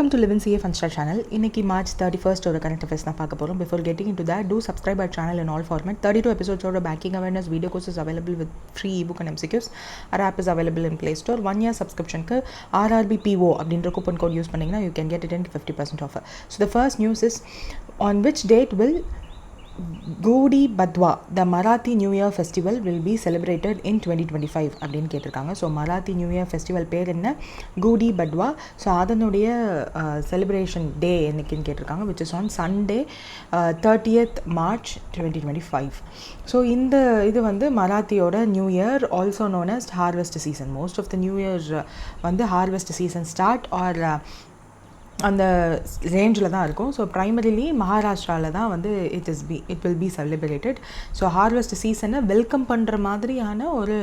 Welcome to Liwin Funsta channel. இன்னைக்கு March 31st ஒரு current affairs தான் பார்க்க போறோம். Before getting into that, do subscribe our channel in all format. 32 episodes of banking awareness video courses available with free ebook and MCQs. Our app is available in Play Store. 1 year subscription க்கு RRBPO அப்படின்ற coupon code use பண்ணீங்கன்னா you can get it in 50% offer. So the first news is, on which date will Gudi Badwa, the Marathi New Year festival, will be celebrated in 2025 அப்படின்னு கேட்டிருக்காங்க. So Marathi new year festival பேர் என்ன? கூடி பட்வா. So அதனுடைய celebration day என்னைக்குன்னு கேட்டிருக்காங்க, which is on Sunday 30th March 2025. So இந்த இது வந்து மராத்தியோட new year, also known as harvest season. Most of the new year வந்து ஹார்வெஸ்ட் சீசன் ஸ்டார்ட் ஆர் அந்த ரேஞ்சில் தான் இருக்கும். ஸோ ப்ரைமரிலி மகாராஷ்டிராவில் தான் வந்து it will be celebrated. So harvest சீசனை வெல்கம் பண்ணுற மாதிரியான ஒரு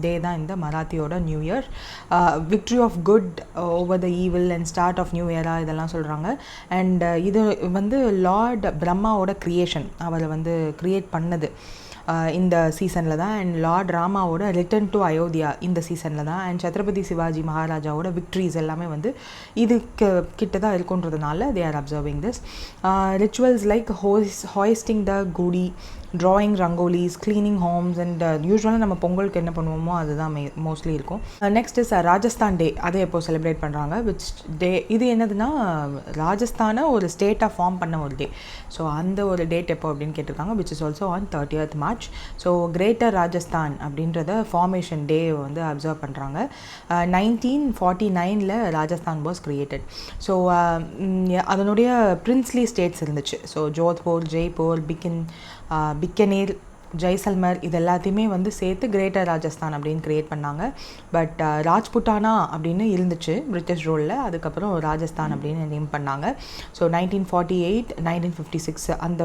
டே தான் இந்த மராத்தியோட new year. Victory of good over the evil and start of new இயராக இதெல்லாம் சொல்கிறாங்க. அண்ட் இது வந்து லார்ட் பிரம்மாவோட க்ரியேஷன், அவரை வந்து க்ரியேட் பண்ணது இந்த சீசனில் தான். அண்ட் லார்ட் ராமாவோட ரிட்டர்ன் டு அயோத்தியா இந்த சீசனில் தான். அண்ட் சத்ரபதி சிவாஜி மகாராஜாவோட விக்ட்ரிஸ் எல்லாமே வந்து இதுக்கு கிட்ட தான் இருக்குன்றதுனால they are observing this. Rituals like hoisting the gudi, drawing rangolis, cleaning homes and யூஸ்வலாக நம்ம பொங்கலுக்கு என்ன பண்ணுவோமோ அதுதான் மோஸ்ட்லி இருக்கும். Next is Rajasthan day. அதை எப்போ செலிப்ரேட் பண்ணுறாங்க, விச் டே இது என்னதுன்னா ராஜஸ்தானை ஒரு ஸ்டேட்டாக ஃபார்ம் பண்ண ஒரு டே. ஸோ அந்த ஒரு டேட் எப்போ அப்படின்னு கேட்டிருக்காங்க, which is also on 30th March. So greater Rajasthan அப்படின்றத ஃபார்மேஷன் டே வந்து அப்சர்வ் பண்ணுறாங்க. 1949 ராஜஸ்தான் வாஸ் கிரியேட்டட். ஸோ அதனுடைய பிரின்ஸ்லி ஸ்டேட்ஸ் இருந்துச்சு. ஸோ ஜோத்பூர், ஜெய்ப்பூர், பிக்கனேர், ஜெய்சல்மர் இது எல்லாத்தையுமே வந்து சேர்த்து கிரேட்டர் ராஜஸ்தான் அப்படின்னு க்ரியேட் பண்ணாங்க. பட் ராஜ்புட்டானா அப்படின்னு இருந்துச்சு பிரிட்டிஷ் ரூலில், அதுக்கப்புறம் ராஜஸ்தான் அப்படின்னு நேம் பண்ணாங்க. ஸோ 1948, 1956 அந்த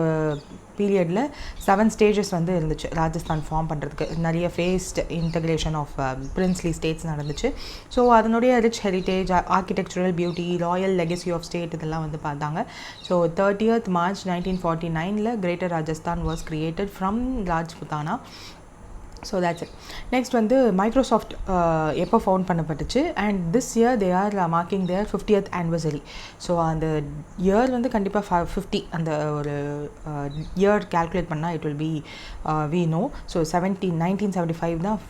பீரியடில் 7 ஸ்டேஜஸ் வந்து இருந்துச்சு ராஜஸ்தான் ஃபார்ம் பண்ணுறதுக்கு. நிறைய phased integration of princely states நடந்துச்சு. ஸோ அதனுடைய rich heritage, architectural beauty, royal legacy of state இதெல்லாம் வந்து பார்த்தாங்க. So 30th March 1949 greater Rajasthan was created from Rajputana. So that's it. Next வந்து மைக்ரோசாஃப்ட் எப்போ ஃபவுண்ட் பண்ணப்பட்டுச்சு, and this year they are marking their 50th anniversary. So அந்த year வந்து கண்டிப்பாக 50 அந்த ஒரு இயர் கேல்குலேட் பண்ணால் it will be we know. So 1975 தான்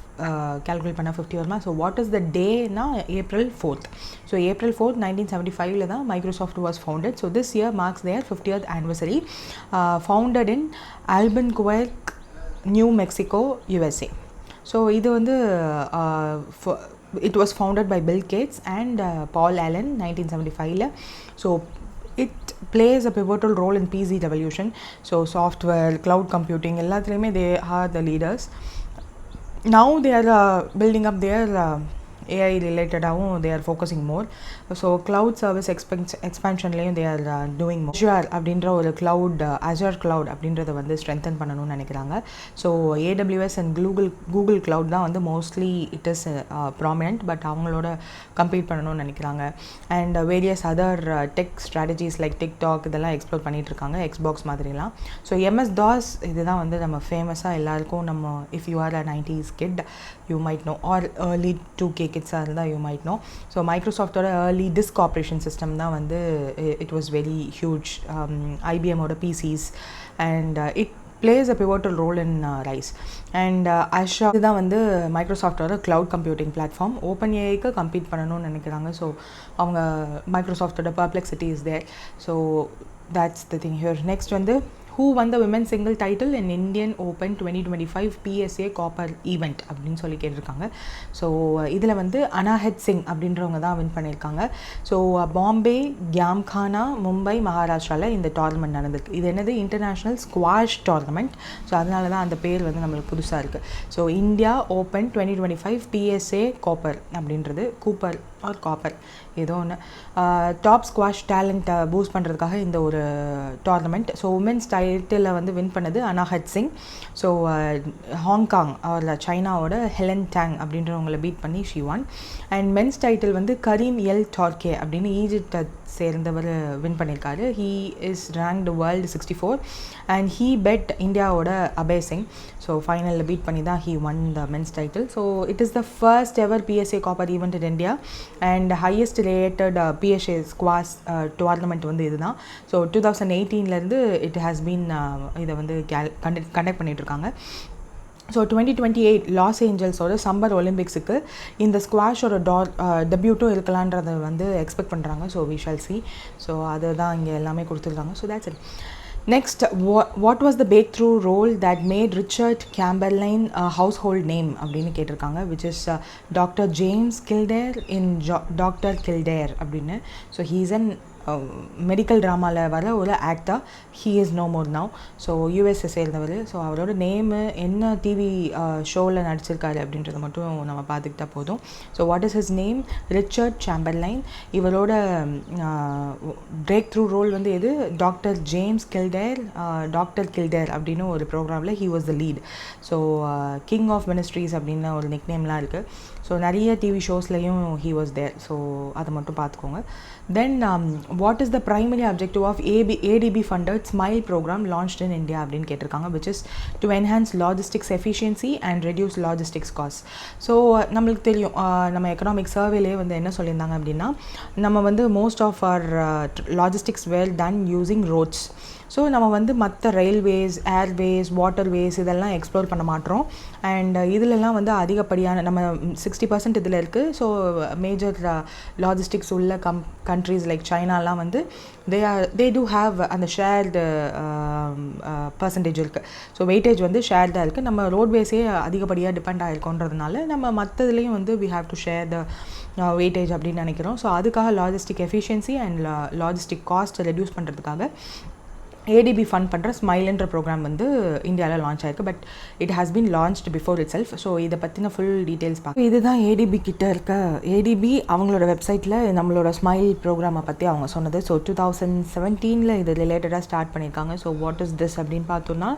கேல்குலேட் பண்ணால் 50 வருமா. ஸோ வாட் இஸ் த டேனா April 4th. So April 4th 1975 தான் Microsoft was founded. So this year marks their 50th anniversary. Founded in Albuquerque, New Mexico, USA. So இது வந்து it was founded by Bill Gates and Paul Allen 1975. So it plays a pivotal role in PC revolution. So software, cloud computing எல்லாத்துலேயுமே they are the leaders. Now they are building up their AI ரிலேட்டடாகவும் they are focusing more. So cloud service எக்ஸ்பேன்ஷன்லேயும் they are doing more. Azure அப்படின்ற ஒரு cloud, Azure cloud அப்படின்றத வந்து strengthen பண்ணணும்னு நினைக்கிறாங்க. So AWS and Google cloud தான் வந்து mostly it is prominent, but அவங்களோட கம்பீட் பண்ணணும்னு நினைக்கிறாங்க. And various other tech strategies like TikTok இதெல்லாம் எக்ஸ்ப்ளோர் பண்ணிகிட்ருக்காங்க, எக்ஸ்பாக்ஸ் மாதிரிலாம். ஸோ MS-DOS இதுதான் வந்து நம்ம ஃபேமஸாக எல்லாருக்கும், நம்ம if you are a 90s kid you might know, or early 2K கிட்ஸாக இருந்தால் you might know. ஸோ மைக்ரோசாஃப்டோட early disk operation system தான் வந்து it was very huge. IBM-ஓட PCs and it plays a pivotal role in RISE. And Azure இதுதான் வந்து மைக்ரோசாஃப்டோட cloud computing platform. OpenAIக்கு compete பண்ணணும்னு நினைக்கிறாங்க. So அவங்க மைக்ரோசாஃப்டோட Perplexity is there. So that's the thing here. Next வந்து who won the women's single title in Indian Open 2025 PSA Copper event அப்படின்னு சொல்லி கேட்டிருக்காங்க. So இதில் வந்து அனாஹத் சிங் அப்படின்றவங்க தான் வின் பண்ணியிருக்காங்க. ஸோ பாம்பே, கியாம்கானா, மும்பை, மகாராஷ்டிராவில் இந்த டோர்னமெண்ட் நடந்திருக்கு. இது என்னது இன்டர்நேஷ்னல் ஸ்குவாஷ் டோர்னமெண்ட். ஸோ அதனால தான் அந்த பேர் வந்து நம்மளுக்கு புதுசாக இருக்குது. So India open 2025 PSA copper அப்படின்றது கூப்பர் ஆர் காப்பர் ஏதோ ஒன்று டாப் ஸ்குவாஷ் டேலண்ட்டை பூஸ்ட் பண்ணுறதுக்காக இந்த ஒரு டோர்னமெண்ட். ஸோ உமன்ஸ் டைட்டிலில் வந்து வின் பண்ணது Anahat Singh. So Hong Kong or சைனாவோட ஹெலன் டேங் அப்படின்றவங்களை பீட் பண்ணி she won. And men's title வந்து கரீம் எல் டார்கே அப்படின்னு ஈஜிப்டை சேர்ந்தவர் வின் பண்ணியிருக்காரு. He is ranked world 64 and he beat இந்தியாவோட அபய் சிங். ஸோ ஃபைனலில் பீட் பண்ணி தான் he won the men's title. So it is the first ever PSA copper event in India and highest rated PSA squash tournament வந்து இதுதான். So 2018 it has been இதை வந்து conduct பண்ணிகிட்ருக்காங்க. So 2028 லாஸ் ஏஞ்சல்ஸோட சம்மர் ஒலிம்பிக்ஸுக்கு இந்த ஸ்குவாஷோட டெபியூட்டும் இருக்கலான்றதை வந்து எக்ஸ்பெக்ட் பண்ணுறாங்க. So we shall see. So அதுதான் இங்கே எல்லாமே கொடுத்துருக்காங்க. So that's it. Next, what was the breakthrough role that made Richard Chamberlain a household name அப்படின்னு கேட்டிருக்காங்க, which is Dr. James Kildare in Dr. Kildare அப்படின்னு. So he is an medical ட்ராமாவில் வர ஒரு actor. He is no more now. So USA சேர்ந்தவர். So அவரோட name என்ன TV ஷோவில் நடிச்சிருக்காரு அப்படின்றத மட்டும் நம்ம பார்த்துக்கிட்டா போதும். So what is his name? Richard Chamberlain. இவரோட பிரேக் த்ரூ ரோல் வந்து எது? Doctor James Kildare. Doctor Kildare அப்படின்னு ஒரு ப்ரோக்ராமில் he was the lead. So king of miniseries அப்படின்னு ஒரு நிக் நேம்லாம் இருக்குது. ஸோ நிறைய டிவி ஷோஸ்லையும் ஹீ வாஸ் தேர். ஸோ அதை மட்டும் பார்த்துக்கோங்க. Then what is the primary objective of ADB funded SMILE program launched in India அப்படின்னு கேட்டிருக்காங்க, which is to enhance logistics efficiency and reduce logistics costs. So நம்மளுக்கு தெரியும், நம்ம எக்கனாமிக் சர்வேலே வந்து என்ன சொல்லியிருந்தாங்க அப்படின்னா, நம்ம வந்து most of our logistics were done using roads. So நம்ம வந்து மற்ற ரயில்வேஸ், ஏர்வேஸ், வாட்டர்வேஸ் இதெல்லாம் எக்ஸ்ப்ளோர் பண்ண மாட்டோம். அண்ட் இதிலெல்லாம் வந்து அதிகப்படியான நம்ம 60% இதில் இருக்குது. ஸோ மேஜர் லாஜிஸ்டிக்ஸ் உள்ள கண்ட்ரீஸ் லைக் சைனாலாம் வந்து they do have அந்த ஷேர்டு பர்சன்டேஜ் இருக்குது. ஸோ வெயிட்டேஜ் வந்து ஷேர்டாக இருக்குது. நம்ம ரோட்வேஸே அதிகப்படியாக டிபெண்ட் ஆகிருக்கோன்றதுனால நம்ம மற்றதுலேயும் வந்து we have to share the weightage அப்படின்னு நினைக்கிறோம். ஸோ அதுக்காக logistic efficiency and logistic cost reduce பண்ணுறதுக்காக ஏடிபி ஃபண்ட் பண்ணுற ஸ்மைல்ன்ற ப்ரோக்ராம் வந்து இந்தியாவில் லான்ச் ஆயிருக்கு. But it has been launched before it self. So இதை பற்றின ஃபுல் டீட்டெயில்ஸ் பார்க்க இதுதான் ஏடிபி கிட்ட இருக்க. ஏடிபி அவங்களோட வெப்சைட்டில் நம்மளோட ஸ்மைல் ப்ரோக்ராமை பற்றி அவங்க சொன்னது. ஸோ 2017 இது ரிலேட்டடாக ஸ்டார்ட் பண்ணியிருக்காங்க. ஸோ வாட் இஸ் திஸ் அப்படின்னு பார்த்தோன்னா,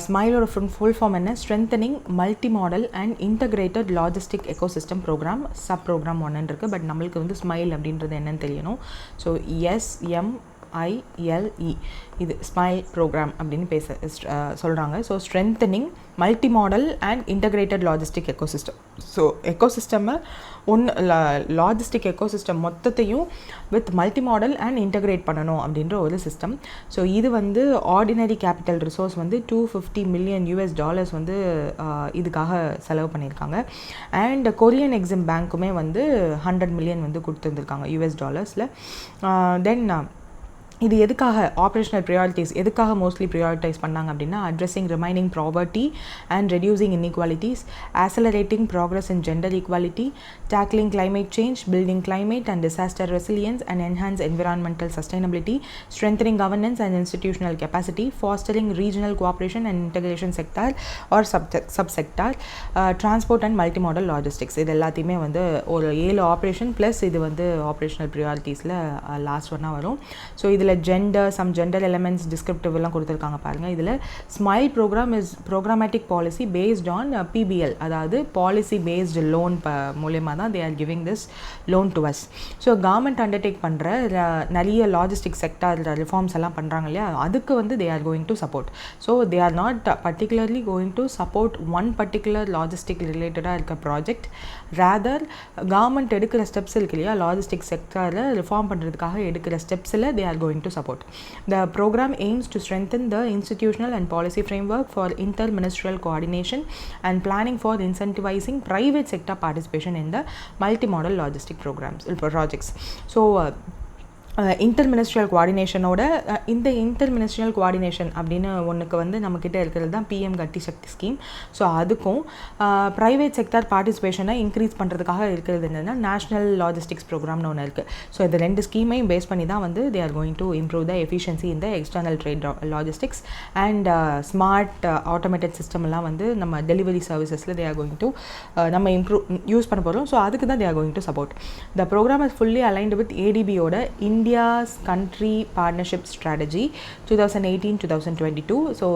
ஸ்மைலோட ஃபுல் ஃபார்ம் என்ன? Strengthening multi modal and integrated logistic ecosystem program. Sub program ஒன்று இருக்குது. பட் நம்மளுக்கு வந்து ஸ்மைல் அப்படின்றது என்னன்னு தெரியணும். ஸோ SMILE இது ஸ்மைல் ப்ரோக்ராம் அப்படின்னு சொல்கிறாங்க. So strengthening multi modal and integrated logistic ecosystem. So எக்கோசிஸ்டம்மை லாஜிஸ்டிக் எக்கோசிஸ்டம் மொத்தத்தையும் with multi modal and integrate பண்ணணும் அப்படின்ற ஒரு சிஸ்டம். ஸோ இது வந்து ஆர்டினரி கேபிட்டல் ரிசோர்ஸ் வந்து $250 million வந்து இதுக்காக செலவு பண்ணியிருக்காங்க. அண்ட் கொரியன் எக்ஸிம் பேங்க்குமே வந்து $100 million வந்து கொடுத்துருந்துருக்காங்க $. தென் இது எதுக்காக ஆப்ரேஷனல் ப்ரியாரிட்டிஸ் எதுக்காக மோஸ்ட்லி ப்ரியாரிட்டைஸ் பண்ணாங்க அப்படின்னா, addressing remaining property and reducing inequalities, accelerating progress in gender equality, tackling climate change, building climate and disaster resilience and enhance environmental sustainability, strengthening governance and institutional capacity, fostering regional cooperation and integration sector or subsector, transport and multimodal logistics. இது எல்லாத்தையுமே வந்து ஒரு 7 operation plus இது வந்து operational ப்ரியாரிட்டிஸில் last ஒன்னாக வரும். So இதில் gender elements descriptive எல்லாம் கொடுத்துருக்காங்க பாருங்கள். இதில் smile program is programmatic policy based on PBL, அதாவது பாலிசி பேஸ்டு லோன் மூலயமா தான் they are giving this loan to us. So government undertake பண்ணுற நிறைய லாஜிஸ்டிக் செக்டார் ரிஃபார்ம்ஸ் எல்லாம் பண்ணுறாங்க இல்லையா, அதுக்கு வந்து they are going to support. So they are not particularly going to support one particular logistic ரிலேட்டடாக இருக்க ப்ராஜெக்ட். ரேதர் கவர்மெண்ட் எடுக்கிற ஸ்டெப்ஸ் இருக்கு இல்லையா, லாஜிஸ்டிக் செக்டாரில் ரிஃபார்ம் பண்ணுறதுக்காக எடுக்கிற ஸ்டெப்ஸில் they are going to support. The program aims to strengthen the institutional and policy framework for inter-ministerial coordination and planning for incentivizing private sector participation in the multimodal logistic projects. So இன்டர்மினிஸ்ட்ரியல் கோஆர்டினேஷனோட இந்த இன்டர்மினிஸ்ட்ரியல் coordination அப்படின்னு ஒன்றுக்கு வந்து நம்மக்கிட்ட இருக்கிறது தான் PM கட்டி சக்தி scheme. So அதுக்கும் private sector பார்ட்டிசிபேஷனை increase பண்ணுறதுக்காக இருக்கிறது என்னென்னா நேஷ்னல் லாஜிஸ்டிக்ஸ் ப்ரோக்ராம்னு ஒன்று இருக்குது. ஸோ இந்த 2 ஸ்கீமையும் பேஸ் பண்ணி தான் வந்து they are going to improve the efficiency இந்த external trade logistics and smart automated சிஸ்டம்லாம் வந்து நம்ம டெலிவரி சர்வீசஸில் தே ஆர் கோயிங் டு நம்ம யூஸ் பண்ண போகிறோம். ஸோ அதுக்கு தான் they are going to support. The program is fully aligned with ADBயோட India's country partnership strategy 2018-2022. So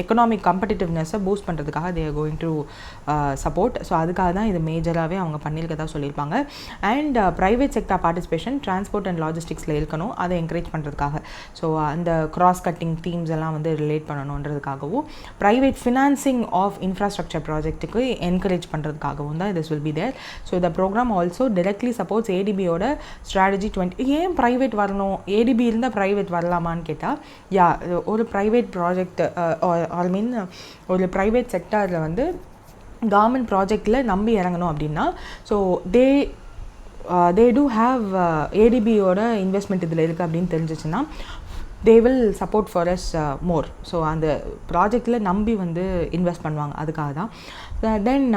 economic கம்படிட்டிவ்னஸை பூஸ்ட் பண்ணுறதுக்காக they are going to support. So அதுக்காக தான் இது மேஜராகவே அவங்க பண்ணியிருக்கதா சொல்லியிருப்பாங்க. And private sector participation transport and லாஜிஸ்டிக்ஸில் இருக்கணும், அதை என்கரேஜ் பண்ணுறதுக்காக. ஸோ அந்த கிராஸ் கட்டிங் தீம்ஸ் எல்லாம் வந்து ரிலேட் பண்ணணுன்றதுக்காகவும் ப்ரைவேட் ஃபினான்சிங் ஆஃப் இன்ஃப்ராஸ்ட்ரக்சர் ப்ராஜெக்ட்டுக்கு என்கரேஜ் பண்ணுறதுக்காகவும் தான் this will be there. So இந்த ப்ரோக்ராம் ஆல்சோ directly supports ஏடிபியோட ஸ்ட்ராட்டஜி 20. ஏன் ப்ரைவேட் வரணும், ஏடிபி இருந்தால் ப்ரைவேட் வரலாமான்னு கேட்டால், யா ஒரு ப்ரைவேட் ப்ராஜெக்ட் ஐ மீன் ஒரு ப்ரைவேட் செக்டாரில் வந்து கவர்மெண்ட் ப்ராஜெக்டில் நம்பி இறங்கணும் அப்படின்னா, ஸோ they do have ஏடிபியோட இன்வெஸ்ட்மெண்ட் இதில் இருக்குது அப்படின்னு தெரிஞ்சிச்சுன்னா they will support for us more. So அந்த ப்ராஜெக்டில் நம்பி வந்து இன்வெஸ்ட் பண்ணுவாங்க, அதுக்காக தான். தென்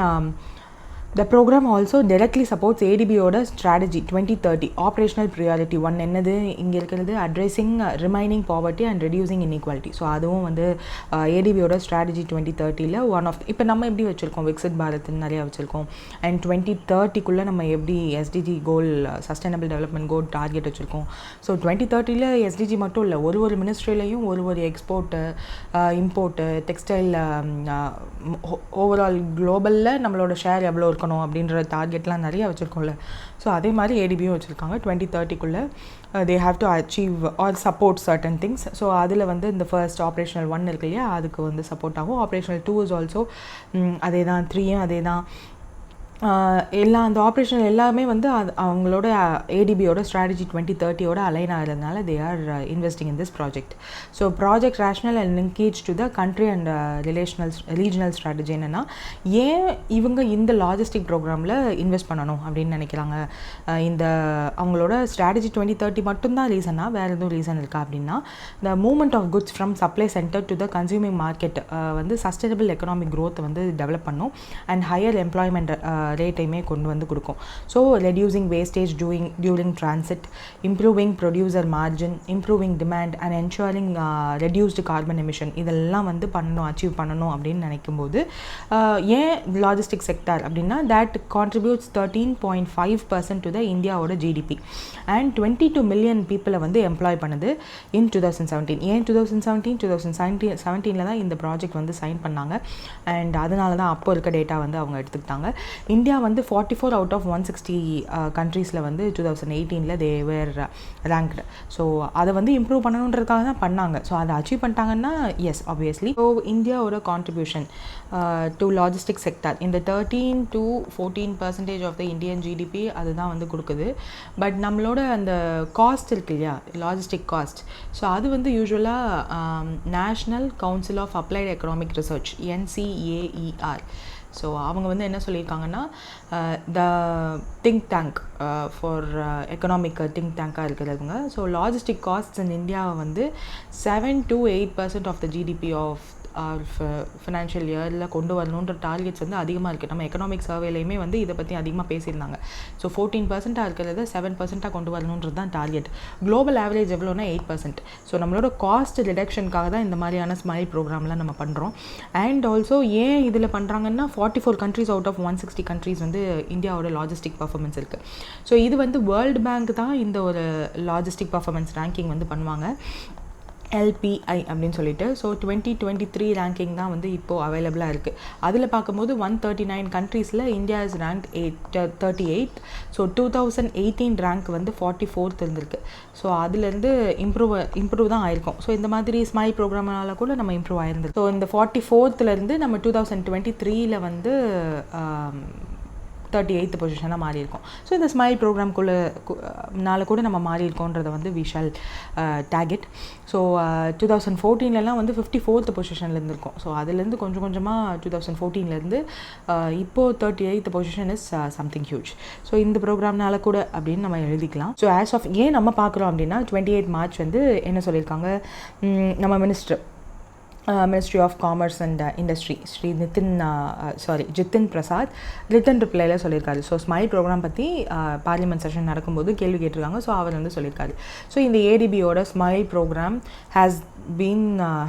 the program also directly supports ADB-ஓட strategy 2030 operational priority 1 என்னது இங்கே இருக்கிறது, addressing remaining poverty and reducing inequality. So அதுவும் வந்து ADB-ஓட strategy 2030ல ஒன் ஆஃப் இப்போ நம்ம எப்படி வச்சுருக்கோம், விக்சிட் பாரத்னு நிறையா வச்சுருக்கோம். அண்ட் 2030க்குள்ளே நம்ம எப்படி எஸ்டிஜி கோல் சஸ்டைனபிள் டெவலப்மெண்ட் கோல் டார்கெட் வச்சுருக்கோம். ஸோ 2030ல் எஸ்டிஜி மட்டும் இல்லை, ஒரு மினிஸ்ட்ரியிலையும் ஒரு எக்ஸ்போர்ட்டு இம்போர்ட்டு டெக்ஸ்டைல் ஓவரால் குளோபலில் நம்மளோட ஷேர் எவ்வளோ இருக்கணும் அப்படின்ற டார்கெட்லாம் நிறையா வச்சுருக்கோம்ல. ஸோ அதே மாதிரி ஏடிபியும் வச்சுருக்காங்க 2030க்குள்ளே they have to achieve or support certain things. So அதில் வந்து இந்த ஃபர்ஸ்ட் ஆப்ரேஷனல் 1 இருக்கு இல்லையா, அதுக்கு வந்து சப்போர்ட் ஆகும். ஆப்ரேஷனல் 2 இஸ் ஆல்சோ அதே தான், 3யும் அதே தான். எல்லாம் அந்த ஆப்ரேஷன் எல்லாமே வந்து அவங்களோட ஏடிபியோட ஸ்ட்ராட்டஜி 2030யோட அலைன் ஆகிறதுனால they are investing in this project. So project rational and linkage to the country and regional strategy என்னென்னா, ஏன் இவங்க இந்த லாஜிஸ்டிக் ப்ரோக்ராமில் இன்வெஸ்ட் பண்ணணும் அப்படின்னு நினைக்கிறாங்க. இந்த அவங்களோட ஸ்ட்ராட்டஜி 2030 மட்டும்தான் ரீசனா, வேறு எதுவும் ரீசன் இருக்கா அப்படின்னா, the movement of goods from supply centre to the consuming market வந்து சஸ்டைனபிள் எக்கனாமிக் க்ரோத்தை வந்து டெவலப் பண்ணும் அண்ட் ஹையர் எம்ப்ளாய்மெண்ட் ரேட்டையுமே கொண்டு வந்து கொடுக்கும். So reducing wastage during transit, improving producer margin, improving demand and ensuring reduced carbon emission இதெல்லாம் வந்து achieve பண்ணணும் அப்படின்னு நினைக்கும்போது, ஏன் லாஜிஸ்டிக் செக்டார் அப்படின்னா தேட் கான்ட்ரிபியூட்ஸ் 13.5% டு த இந்தியாவோட ஜிடிபி அண்ட் 22 மில்லியன் பீப்புளை வந்து எம்ப்ளாய் பண்ணுது இன் 2017. ஏன் 2017 தான் இந்த ப்ராஜெக்ட் வந்து சைன் பண்ணாங்க. அண்ட் அதனால தான் அப்போ இருக்க டேட்டா வந்து அவங்க எடுத்துக்கிட்டாங்க. இந்தியா வந்து 44 அவுட் ஆஃப் 160 கண்ட்ரீஸில் வந்து 2018ல் தே வேர் ரேங்க்டு. ஸோ அதை வந்து இம்ப்ரூவ் பண்ணணுன்றதுக்காக தான் பண்ணாங்க. ஸோ அதை அச்சீவ் பண்ணிட்டாங்கன்னா எஸ் ஆப்வியஸ்லி. ஸோ இந்தியாவோட கான்ட்ரிபியூஷன் டு லாஜிஸ்டிக் செக்டார் இந்த 13 to 14% of the Indian GDP அதுதான் வந்து கொடுக்குது. பட் நம்மளோட அந்த காஸ்ட் இருக்கு இல்லையா, லாஜிஸ்டிக் காஸ்ட், ஸோ அது வந்து யூஸ்வலாக national council of applied economic research NCAER. So அவங்க வந்து என்ன சொல்லியிருக்காங்கன்னா, the think tank for economic think டேங்காக இருக்கிறவங்க, ஸோ லாஜிஸ்டிக் காஸ்ட்ஸ் இன் இந்தியாவை வந்து 7 to 8% of the GDP of financial இயரில் கொண்டு வரணுன்ற டார்கெட்ஸ் வந்து அதிகமாக இருக்குது. நம்ம எக்கனாமிக் சர்வேலையுமே வந்து இதை பற்றி அதிகமாக பேசியிருந்தாங்க. ஸோ 14% இருக்கிறத 7% கொண்டு வரணுன்றது தான் டார்கெட். குளோபல் ஆவரேஜ் எவ்வளோனா 8%. ஸோ நம்மளோட காஸ்ட் ரிடக்ஷனுக்காக தான் இந்த மாதிரியான ஸ்மைல் ப்ரோக்ராம்லாம் நம்ம பண்ணுறோம். அண்ட் ஆல்சோ ஏன் இதில் பண்ணுறாங்கன்னா 44 கண்ட்ரீஸ் அவுட் ஆஃப் 160 கண்ட்ரீஸ் வந்து இந்தியாவோட லாஜிஸ்டிக் பர்ஃபார்மன்ஸ் இருக்குது. ஸோ இது வந்து வேர்ல்டு பேங்க் தான் இந்த ஒரு லாஜிஸ்டிக் பர்ஃபார்மன்ஸ் ரேங்கிங் வந்து பண்ணுவாங்க, LPI அப்படின்னு சொல்லிட்டு. ஸோ 2023 ரேங்கிங் தான் வந்து இப்போது அவைலபிளாக இருக்குது. அதில் பார்க்கும்போது 139 கண்ட்ரீஸில் India is rank 38. So 2018 rank வந்து 44th இருந்திருக்கு. ஸோ அதுலேருந்து இம்ப்ரூவ் தான் ஆயிருக்கும். ஸோ இந்த மாதிரி ஸ்மைல் ப்ரோக்ராம்னால கூட நம்ம இம்ப்ரூவ் ஆயிருந்தது. ஸோ இந்த 44th நம்ம 2023 வந்து 38th பொசிஷனாக மாறி இருக்கோம். ஸோ இந்த ஸ்மைல் ப்ரோக்ராம்குள்ளே கூட நம்ம மாறி இருக்கோன்றதை வந்து வி ஷால் டேக். ஸோ 2014 வந்து 54th பொசிஷனில் இருந்திருக்கும். ஸோ அதுலேருந்து கொஞ்சம் கொஞ்சமாக 2014 இப்போது 38th position is something huge. So இந்த ப்ரோக்ராம்னால கூட அப்படின்னு நம்ம எழுதிக்கலாம். ஸோ ஆஸ் ஆஃப் ஏன் நம்ம பார்க்குறோம் அப்படின்னா 28 மார்ச் வந்து என்ன சொல்லியிருக்காங்க, நம்ம ministry of commerce and industry Shri Jitin Prasad written ரிப்ளைல சொல்லியிருக்காரு. ஸோ ஸ்மைல் ப்ரோக்ராம் பற்றி பார்லிமெண்ட் செஷன் நடக்கும்போது கேள்வி கேட்டிருக்காங்க. ஸோ அவர் வந்து சொல்லியிருக்காரு, ஸோ இந்த ஏடிபியோட smile program has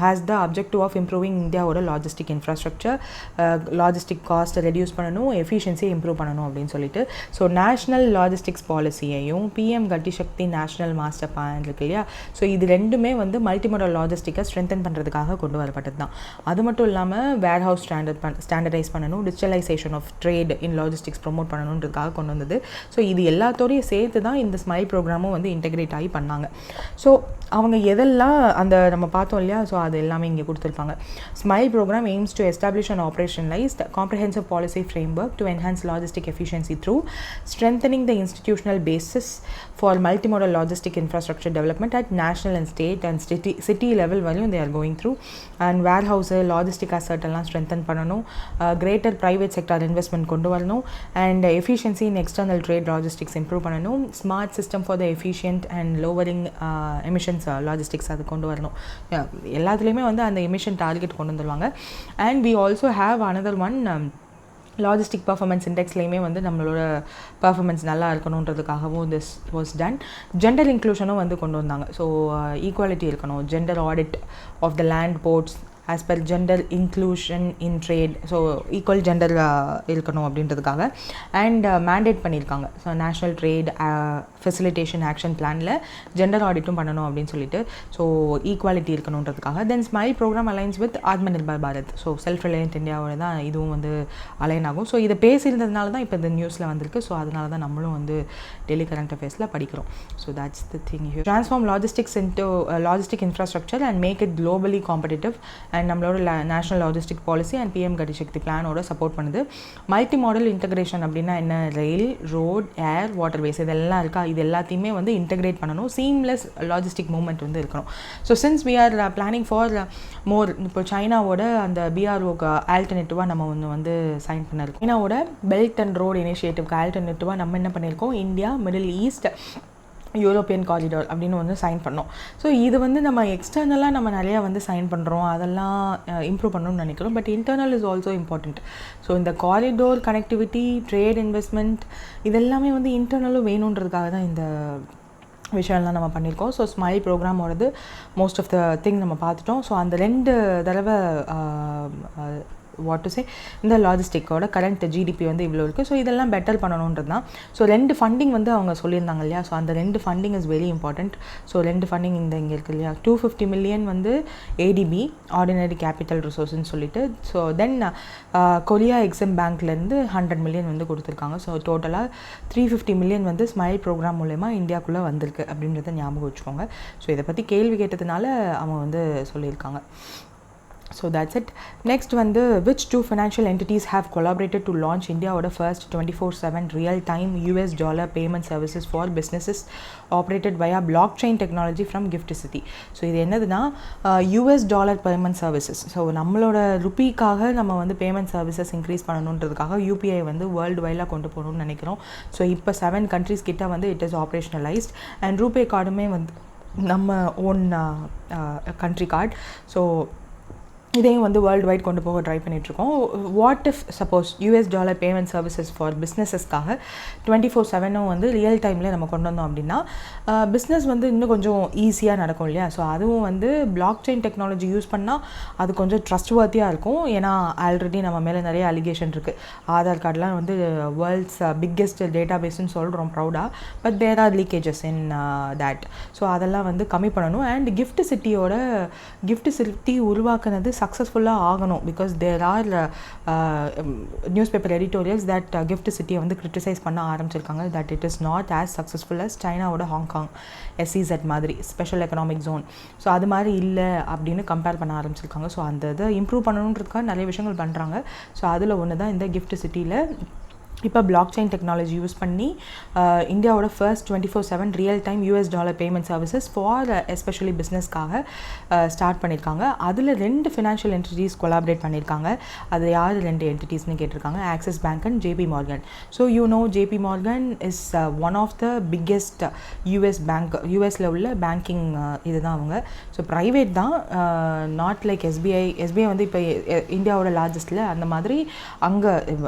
has the objective of improving இந்தியாவோட லாஜிஸ்டிக் இன்ஃப்ராஸ்ட்ரக்சர், லாஜிஸ்டிக் காஸ்ட்டை ரெடியூஸ் பண்ணணும், எஃபிஷியன்சியை இம்ப்ரூவ் பண்ணணும் அப்படின்னு சொல்லிட்டு. ஸோ நேஷ்னல் லாஜிஸ்டிக்ஸ் பாலிசியையும் PM Gati Shakti national master plan இருக்கு இல்லையா, ஸோ இது ரெண்டுமே வந்து மல்டிமோடல் லாஜிஸ்டிக்கை ஸ்ட்ரென்தன் பண்ணுறதுக்காக கொண்டு வரப்பட்டது தான். அது மட்டும் இல்லாமல் வேர் ஹவுஸ் ஸ்டாண்டர்டைஸ் பண்ணணும், digitalization of trade in logistics promote பண்ணணுன்றதுக்காக கொண்டு வந்தது. ஸோ இது எல்லாத்தோடையும் சேர்த்து தான் இந்த ஸ்மைல் ப்ரோக்ராமும் வந்து இன்டெகிரேட் ஆகி பண்ணாங்க. ஸோ அவங்க எதெல்லாம் அந்த நம்ம பார்த்தோம் இல்லையா, ஸோ அது எல்லாமே இங்கே கொடுத்துருப்பாங்க. Smile program aims to establish and operationalized comprehensive policy framework to enhance logistic efficiency through strengthening the institutional basis for multimodal logistic infrastructure development at national and state and city level value they are going through. And warehouse logistic asset எல்லாம் strengthen பண்ணணும், greater private sector investment கொண்டு வரணும், and efficiency in external trade logistics improve பண்ணணும், smart system for the efficient and lowering emissions logistics அது கொண்டு வரணும். எல்லாத்துலேயுமே வந்து அந்த emission target கொண்டு வந்துருவாங்க. And we also have another one, logistic performance இண்டெக்ஸ்லேயுமே வந்து நம்மளோட பர்ஃபார்மன்ஸ் நல்லா இருக்கணுன்றதுக்காகவும் திஸ் வாஸ் டன். ஜெண்டர் இன்க்ளூஷனும் வந்து கொண்டு வந்தாங்க. ஸோ ஈக்குவாலிட்டி இருக்கணும், gender audit of the land ports as per gender inclusion in trade, so equal gender இருக்கணும் அப்படின்றதுக்காக. அண்ட் மேண்டேட் பண்ணியிருக்காங்க, so national trade facilitation action பிளானில் ஜெண்டர் ஆடிட்டும் பண்ணணும் அப்படின்னு சொல்லிட்டு. ஸோ ஈக்குவாலிட்டி இருக்கணுன்றதுக்காக. Then smile program aligns with Atma Nirbhar Bharat, so self reliant இந்தியாவோட தான் இதுவும் வந்து அலைன் ஆகும். ஸோ இதை பேசியிருந்ததுனால தான் இப்போ இந்த நியூஸில் வந்திருக்கு. ஸோ அதனால தான் நம்மளும் வந்து டெய்லி கரண்ட் அஃபேர்ஸில் படிக்கிறோம். So that's the thing here. Transform logistics into logistic infrastructure and make it globally competitive. And நம்மளோட national logistic policy and PM Gati Shakti பிளானோட சப்போர்ட் பண்ணுது. மல்டி மாடல் இன்டகிரேஷன் அப்படின்னா என்ன, ரயில், ரோட், ஏர், வாட்டர்வேஸ் இதெல்லாம் இருக்கா, இது எல்லாத்தையுமே வந்து இன்டகிரேட் பண்ணணும். சீம்லெஸ் லாஜிஸ்டிக் மூவ்மெண்ட் வந்து இருக்கணும். So since we are planning for more, இப்போ சைனாவோட அந்த பிஆர்ஓக்கு ஆல்டர்னேட்டிவாக நம்ம ஒன்று வந்து சைன் பண்ணியிருக்கோம். சைனாவோட பெல்ட் அண்ட் ரோடு இனிஷியேட்டிவ்க்கு ஆல்டர்னேட்டிவாக நம்ம என்ன பண்ணியிருக்கோம், India, middle east, European corridor அப்படின்னு வந்து சைன் பண்ணோம். ஸோ இது வந்து நம்ம எக்ஸ்டர்னலாக நம்ம நிறையா வந்து சைன் பண்ணுறோம், அதெல்லாம் இம்ப்ரூவ் பண்ணணும்னு நினைக்கிறோம். But internal is also important. So இந்த காரிடோர் கனெக்டிவிட்டி, ட்ரேட், இன்வெஸ்ட்மெண்ட் இதெல்லாமே வந்து இன்டர்னலும் வேணுன்றதுக்காக தான் இந்த விஷயம்லாம் நம்ம பண்ணியிருக்கோம். ஸோ ஸ்மைல் ப்ரோக்ராமோடது மோஸ்ட் ஆஃப் த திங் நம்ம பார்த்துட்டோம். ஸோ அந்த 2 தடவை வாட் டு சே, இந்த லாஜிஸ்டிக்கோட கரண்ட் ஜிடிபி வந்து இவ்வளோ இருக்குது. ஸோ இதெல்லாம் பெட்டர் பண்ணணுன்றது தான். ஸோ 2 ஃபண்டிங் வந்து அவங்க சொல்லியிருந்தாங்க இல்லையா, ஸோ அந்த 2 funding is very important. So 2 funding இங்கே இருக்குது இல்லையா, 250 million வந்து ஏடிபி, ஆர்டினரி கேபிட்டல் ரிசோர்ஸ்ன்னு சொல்லிட்டு. ஸோ தென் கொரியா எக்ஸிம் பேங்க்லேருந்து 100 million வந்து கொடுத்துருக்காங்க. ஸோ டோட்டலாக 350 million வந்து ஸ்மைல் ப்ரோக்ராம் மூலயமா இந்தியாவுக்குள்ளே வந்திருக்கு அப்படின்றத ஞாபகம் வச்சுக்கோங்க. ஸோ இதை பற்றி கேள்வி கேட்டதுனால அவங்க வந்து சொல்லியிருக்காங்க. So that's it. Next வந்து which 2 financial entities have collaborated to launch India's first 24/7 real-time US dollar payment services for businesses operated via blockchain technology from Gift City. So இது என்னதுன்னா US dollar payment services. So நம்மளோட ருப்பிக்காக நம்ம வந்து payment services increase பண்ணணுன்றதுக்காக UPI வந்து world வைடாக கொண்டு போகணும்னு நினைக்கிறோம். So இப்போ 7 countries கிட்ட வந்து இட் இஸ் ஆப்ரேஷனலைஸ்ட். அண்ட் ரூபே கார்டுமே வந்து நம்ம ஓன் கண்ட்ரி கார்டு. ஸோ இதையும் வந்து வேர்ல்டு வைட் கொண்டு போக ட்ரை பண்ணிகிட்ருக்கோம். What if suppose US dollar payment services for பிஸ்னஸஸ்க்காக 24/7 வந்து ரியல் டைமில் நம்ம கொண்டு வந்தோம் அப்படின்னா பிஸ்னஸ் வந்து இன்னும் கொஞ்சம் ஈஸியாக நடக்கும் இல்லையா. ஸோ அதுவும் வந்து பிளாக் செயின் டெக்னாலஜி யூஸ் பண்ணால் அது கொஞ்சம் ட்ரஸ்ட்வர்த்தியாக இருக்கும். ஏன்னா ஆல்ரெடி நம்ம மேலே நிறைய அலிகேஷன் இருக்குது. ஆதார் கார்டெலாம் வந்து வேர்ல்ட்ஸ் பிக்கெஸ்ட் டேட்டா பேஸ்ன்னு சொல்கிறோம் ப்ரௌடாக, but there are leakages in that. So அதெல்லாம் வந்து கம்மி பண்ணணும். அண்ட் கிஃப்ட் சிட்டி உருவாக்குனது சக்ஸஸ்ஃபுல்லாக ஆகணும். Because there are newspaper editorials that gift சிட்டியை வந்து கிரிட்டிசைஸ் பண்ண ஆரம்பிச்சிருக்காங்க, that it is not as successful as சைனாவோட ஹாங்காங் SEZ மாதிரி ஸ்பெஷல் எக்கனாமிக் ஜோன். ஸோ அது மாதிரி இல்லை அப்படின்னு கம்பேர் பண்ண ஆரம்பிச்சிருக்காங்க. ஸோ அந்த இதை இம்ப்ரூவ் பண்ணணுன்றதுக்காக நிறைய விஷயங்கள் பண்ணுறாங்க. ஸோ அதில் ஒன்று தான் இந்த கிஃப்ட் சிட்டியில் இப்போ பிளாக் செயின் டெக்னாலஜி யூஸ் பண்ணி இந்தியாவோட first 24/7 real time US dollar payment services for especially பிஸ்னஸ்க்காக ஸ்டார்ட் பண்ணியிருக்காங்க. அதில் 2 ஃபினான்ஷியல் என்டிட்டிஸ் கொலாபரேட் பண்ணியிருக்காங்க. அது யார் 2 என்டிட்டிஸ்னு கேட்டிருக்காங்க, Axis bank and JP Morgan. So JP Morgan is one of the biggest US bank, யூஎஸில் உள்ள பேங்கிங் இதுதான் அவங்க. ஸோ ப்ரைவேட் தான், நாட் லைக் SBI வந்து இப்போ இந்தியாவோட லார்ஜஸ்ட்டில் அந்த மாதிரி. அங்கே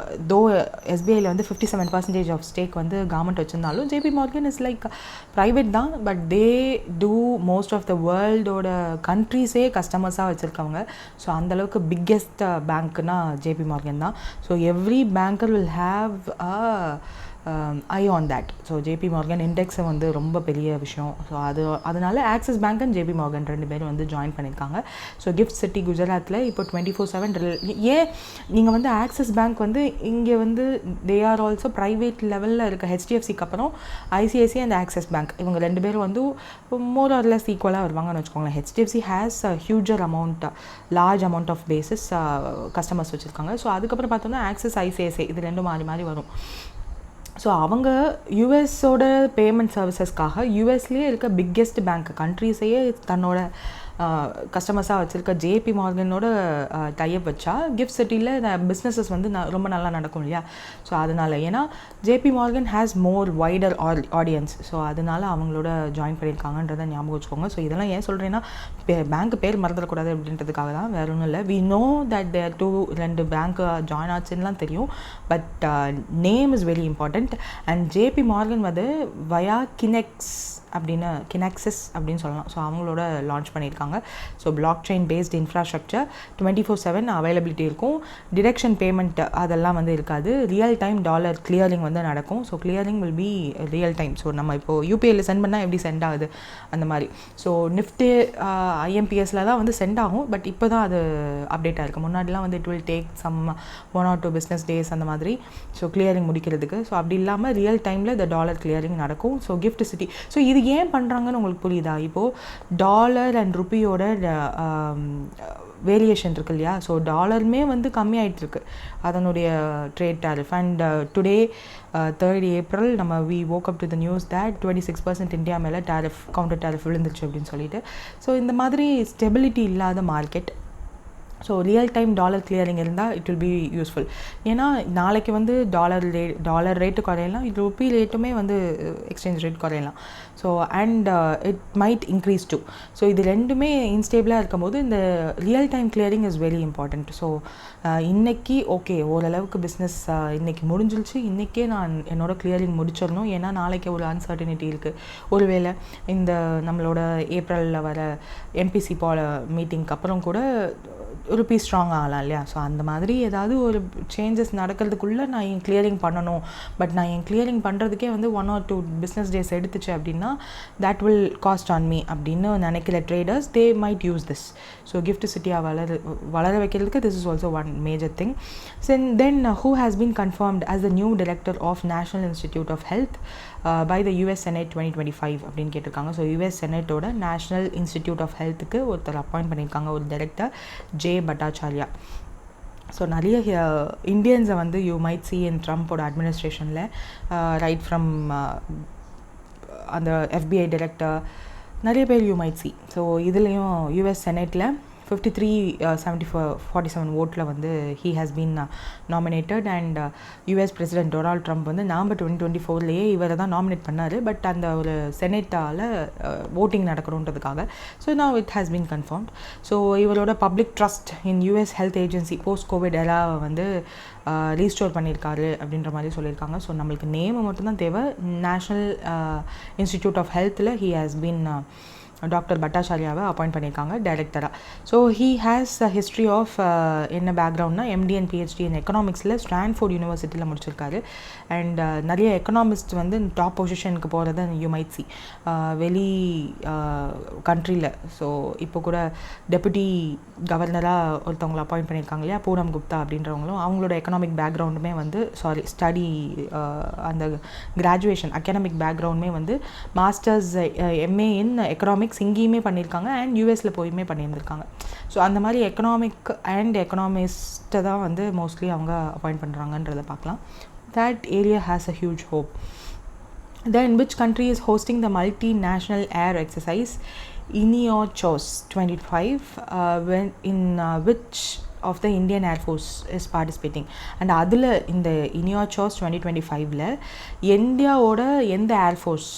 தோ SBI யூகேல வந்து 57% ஆஃப் ஸ்டேக் வந்து கவர்மெண்ட் வச்சுருந்தாலும் JP Morgan is like private தான், but they do most of the வேர்ல்டோட கண்ட்ரீஸே கஸ்டமர்ஸாக வச்சுருக்கவங்க. ஸோ அந்தளவுக்கு பிக்கெஸ்ட் பேங்க்னா ஜேபி மார்கன் தான். So every banker will have a eye on that. So JP Morgan இண்டெக்ஸை வந்து ரொம்ப பெரிய விஷயம். ஸோ அதனால Axis bank and JP Morgan 2 பேரும் வந்து ஜாயின் பண்ணியிருக்காங்க. ஸோ கிஃப்ட் சிட்டி குஜராத்தில் இப்போ 24/7 ஏன் நீங்கள் வந்து ஆக்சிஸ் பேங்க் வந்து இங்கே வந்து தே ஆர் ஆல்சோ ப்ரைவேட் லெவலில் இருக்க ஹெச்டிஎஃப்சிக்கு அப்புறம் ஐசிஐசிஐ அண்ட் ஆக்சிஸ் பேங்க் இவங்க 2 பேரும் வந்து மோர் ஆர் லெஸ் ஈக்குவலாக வருவாங்கன்னு வச்சுக்கோங்களேன். HDFC has huger large amount of basis customers வச்சுருக்காங்க. ஸோ அதுக்கப்புறம் பார்த்தோம்னா ஆக்சிஸ் ஐசிஐசிஐ இது 2 மாறி வரும். ஸோ அவங்க யூஎஸோட பேமெண்ட் சர்வீசஸ்க்காக யூஎஸ்லேயே இருக்க பிக்கெஸ்ட் பேங்க் கண்ட்ரீஸையே தன்னோட கஸ்டமர்ஸாக வச்சுருக்க ஜேபி மார்கனோட டைப் வச்சா கிஃப்ட் சிட்டியில் பிஸ்னஸஸ் வந்து ரொம்ப நல்லா நடக்கும் இல்லையா. ஸோ அதனால் ஏன்னா JP Morgan has more wider audience. So அதனால அவங்களோட ஜாயின் பண்ணியிருக்காங்கன்றதை ஞாபகம் வச்சுக்கோங்க. ஸோ இதெல்லாம் ஏன் சொல்கிறேன்னா பேங்க் பேர் மறந்துடக்கூடாது அப்படின்றதுக்காக தான், வேற ஒன்றும் இல்லை. We know that there 2 bank join ஆச்சுன்னெலாம் தெரியும், but name is very important. And JP Morgan வந்து வயா கினெக்ஸஸ் அப்படின்னு சொல்லலாம். ஸோ அவங்களோட லான்ச் பண்ணியிருக்காங்க. So blockchain based infrastructure 24/7 availability இருக்கும். டிரெக்ஷன் பேமெண்ட் அதெல்லாம் வந்து இருக்காது. ரியல் டைம் டாலர் கிளியரிங் வந்து நடக்கும். So clearing will be real time. So நம்ம இப்போது யூபிஐயில் சென்ட் பண்ணால் எப்படி சென்ட் ஆகுது அந்த மாதிரி. ஸோ நிஃப்டி ஐஎம்பிஎஸ்ல தான் வந்து சென்ட் ஆகும், பட் இப்போ தான் அது அப்டேட் ஆகிருக்கு. முன்னாடிலாம் வந்து it will take some 1 or 2 business days அந்த மாதிரி. ஸோ கிளியரிங் முடிக்கிறதுக்கு. ஸோ அப்படி இல்லாமல் ரியல் டைமில் இந்த டாலர் கிளியரிங் நடக்கும். ஸோ கிஃப்ட் சிட்டி ஸோ இது ஏன் பண்ணுறாங்கன்னு உங்களுக்கு புரியுதா? இப்போது டாலர் அண்ட் ருப்பியோட வேரியேஷன் இருக்கு இல்லையா. ஸோ டாலருமே வந்து கம்மியாயிட்டுருக்கு அதனுடைய trade tariff. And today 3rd April நம்ம we woke up to the news that 26% India மேலே கவுண்டர் டேரிஃப் விழுந்துருச்சு அப்படின்னு சொல்லிட்டு. ஸோ இந்த மாதிரி ஸ்டெபிலிட்டி இல்லாத market. So real time dollar clearing இருந்தால் இட் வில் பி யூஸ்ஃபுல். ஏன்னா நாளைக்கு வந்து டாலர் ரேட்டு குறையலாம், ருப்பி ரேட்டுமே வந்து எக்ஸ்சேஞ்ச் ரேட் குறையலாம். So and it might increase too. So இது ரெண்டுமே இன்ஸ்டேபிளாக இருக்கும்போது இந்த real time clearing is very important. So இன்றைக்கி ஓகே ஓரளவுக்கு பிஸ்னஸ் இன்றைக்கி முடிஞ்சிருச்சு, இன்றைக்கே நான் என்னோடய கிளியரிங் முடிச்சிடணும். ஏன்னா நாளைக்கு ஒரு அன்சர்டினிட்டி இருக்குது. ஒருவேளை இந்த நம்மளோட ஏப்ரலில் வர எம்பிசி மீட்டிங்க்கு அப்புறம் கூட ருப்பி ஸ்ட்ராங் ஆகலாம் இல்லையா. ஸோ அந்த மாதிரி ஏதாவது ஒரு சேஞ்சஸ் நடக்கிறதுக்குள்ளே நான் என் கிளியரிங் பண்ணணும். பட் நான் என் கிளியரிங் பண்ணுறதுக்கே வந்து 1 or 2 பிஸ்னஸ் டேஸ் எடுத்துச்சு அப்படின்னா that will cost on me அப்படின்னு நினைக்கிற traders they might use this. So gift சிட்டியாக வளர வைக்கிறதுக்கு this is also one major thing. Then who has been confirmed as the new director of National Institute of Health by the US Senate 2025 அப்படின்னு கேட்டிருக்காங்க. So US செனட்டோட national institute of ஹெல்த்துக்கு ஒருத்தர் appoint பண்ணியிருக்காங்க, ஒரு டைரக்டர் ஜே பட்டாச்சாரியா. ஸோ நிறைய இந்தியன்ஸை வந்து யூ மைட் சி இன் ட்ரம்ப்போட அட்மினிஸ்ட்ரேஷனில் ரைட் ஃப்ரம் அந்த FBI டைரக்டர் நிறைய பேர் யூ மைட் சி. ஸோ இதுலேயும் US செனட்டில் 53-47 ஓட்டில் வந்து he has been nominated. And US president Donald Trump வந்து நவம்பர் 2024 இவரை தான் நாமினேட் பண்ணார். பட் அந்த ஒரு செனட்டால் ஓட்டிங் நடக்கணுன்றதுக்காக. So now it has been confirmed. So இவரோட public trust in US health agency post COVID எராவை வந்து ரீஸ்டோர் பண்ணியிருக்காரு அப்படின்ற மாதிரி சொல்லியிருக்காங்க. ஸோ நம்மளுக்கு நேம் மட்டும்தான் தேவை. நேஷ்னல் இன்ஸ்டிடியூட் ஆஃப் ஹெல்த்தில் he has been டாக்டர் பட்டாச்சாரியாவை அப்பாயிண்ட் பண்ணியிருக்காங்க டைரக்டராக. So he has a history of என்ன பேக்ரவுண்ட்னா MD and PhD இன் எக்கனாமிக்ஸில் ஸ்டான்ஃபோர்ட் யூனிவர்சிட்டியில் முடிச்சிருக்காரு. அண்ட் நிறைய எக்கனாமிஸ்ட் வந்து டாப் பொசிஷனுக்கு போகிறத யூ மைட் சி வெளி கண்ட்ரியில். ஸோ இப்போ கூட டெபுட்டி கவர்னராக ஒருத்தவங்களை அப்பாயிண்ட் பண்ணியிருக்காங்க இல்லையா, பூனம் குப்தா அப்படின்றவங்களும் அவங்களோட எக்கனாமிக் பேக்ரவுண்டுமே வந்து ஸ்டடி அந்த கிராஜுவேஷன் அகாடமிக் பேக்ரவுண்டுமே வந்து மாஸ்டர்ஸ் MA இன் எக்கனாமிக்ஸ் இங்கேயுமே பண்ணியிருக்காங்க அண்ட் யூஎஸில் போயுமே பண்ணியிருந்திருக்காங்க. ஸோ அந்த மாதிரி எக்கனாமிக் அண்ட் எக்கனாமிஸ்ட்டை தான் வந்து மோஸ்ட்லி அவங்க அப்பாயிண்ட் பண்ணுறாங்கன்றதை பார்க்கலாம். that area has a huge hope. Then which country is hosting the multinational air exercise INEOCHOS 25 when in which of the Indian Air Force is participating? And அதில் இந்த INEOCHOS 2025ல இந்தியாவோட எந்த air force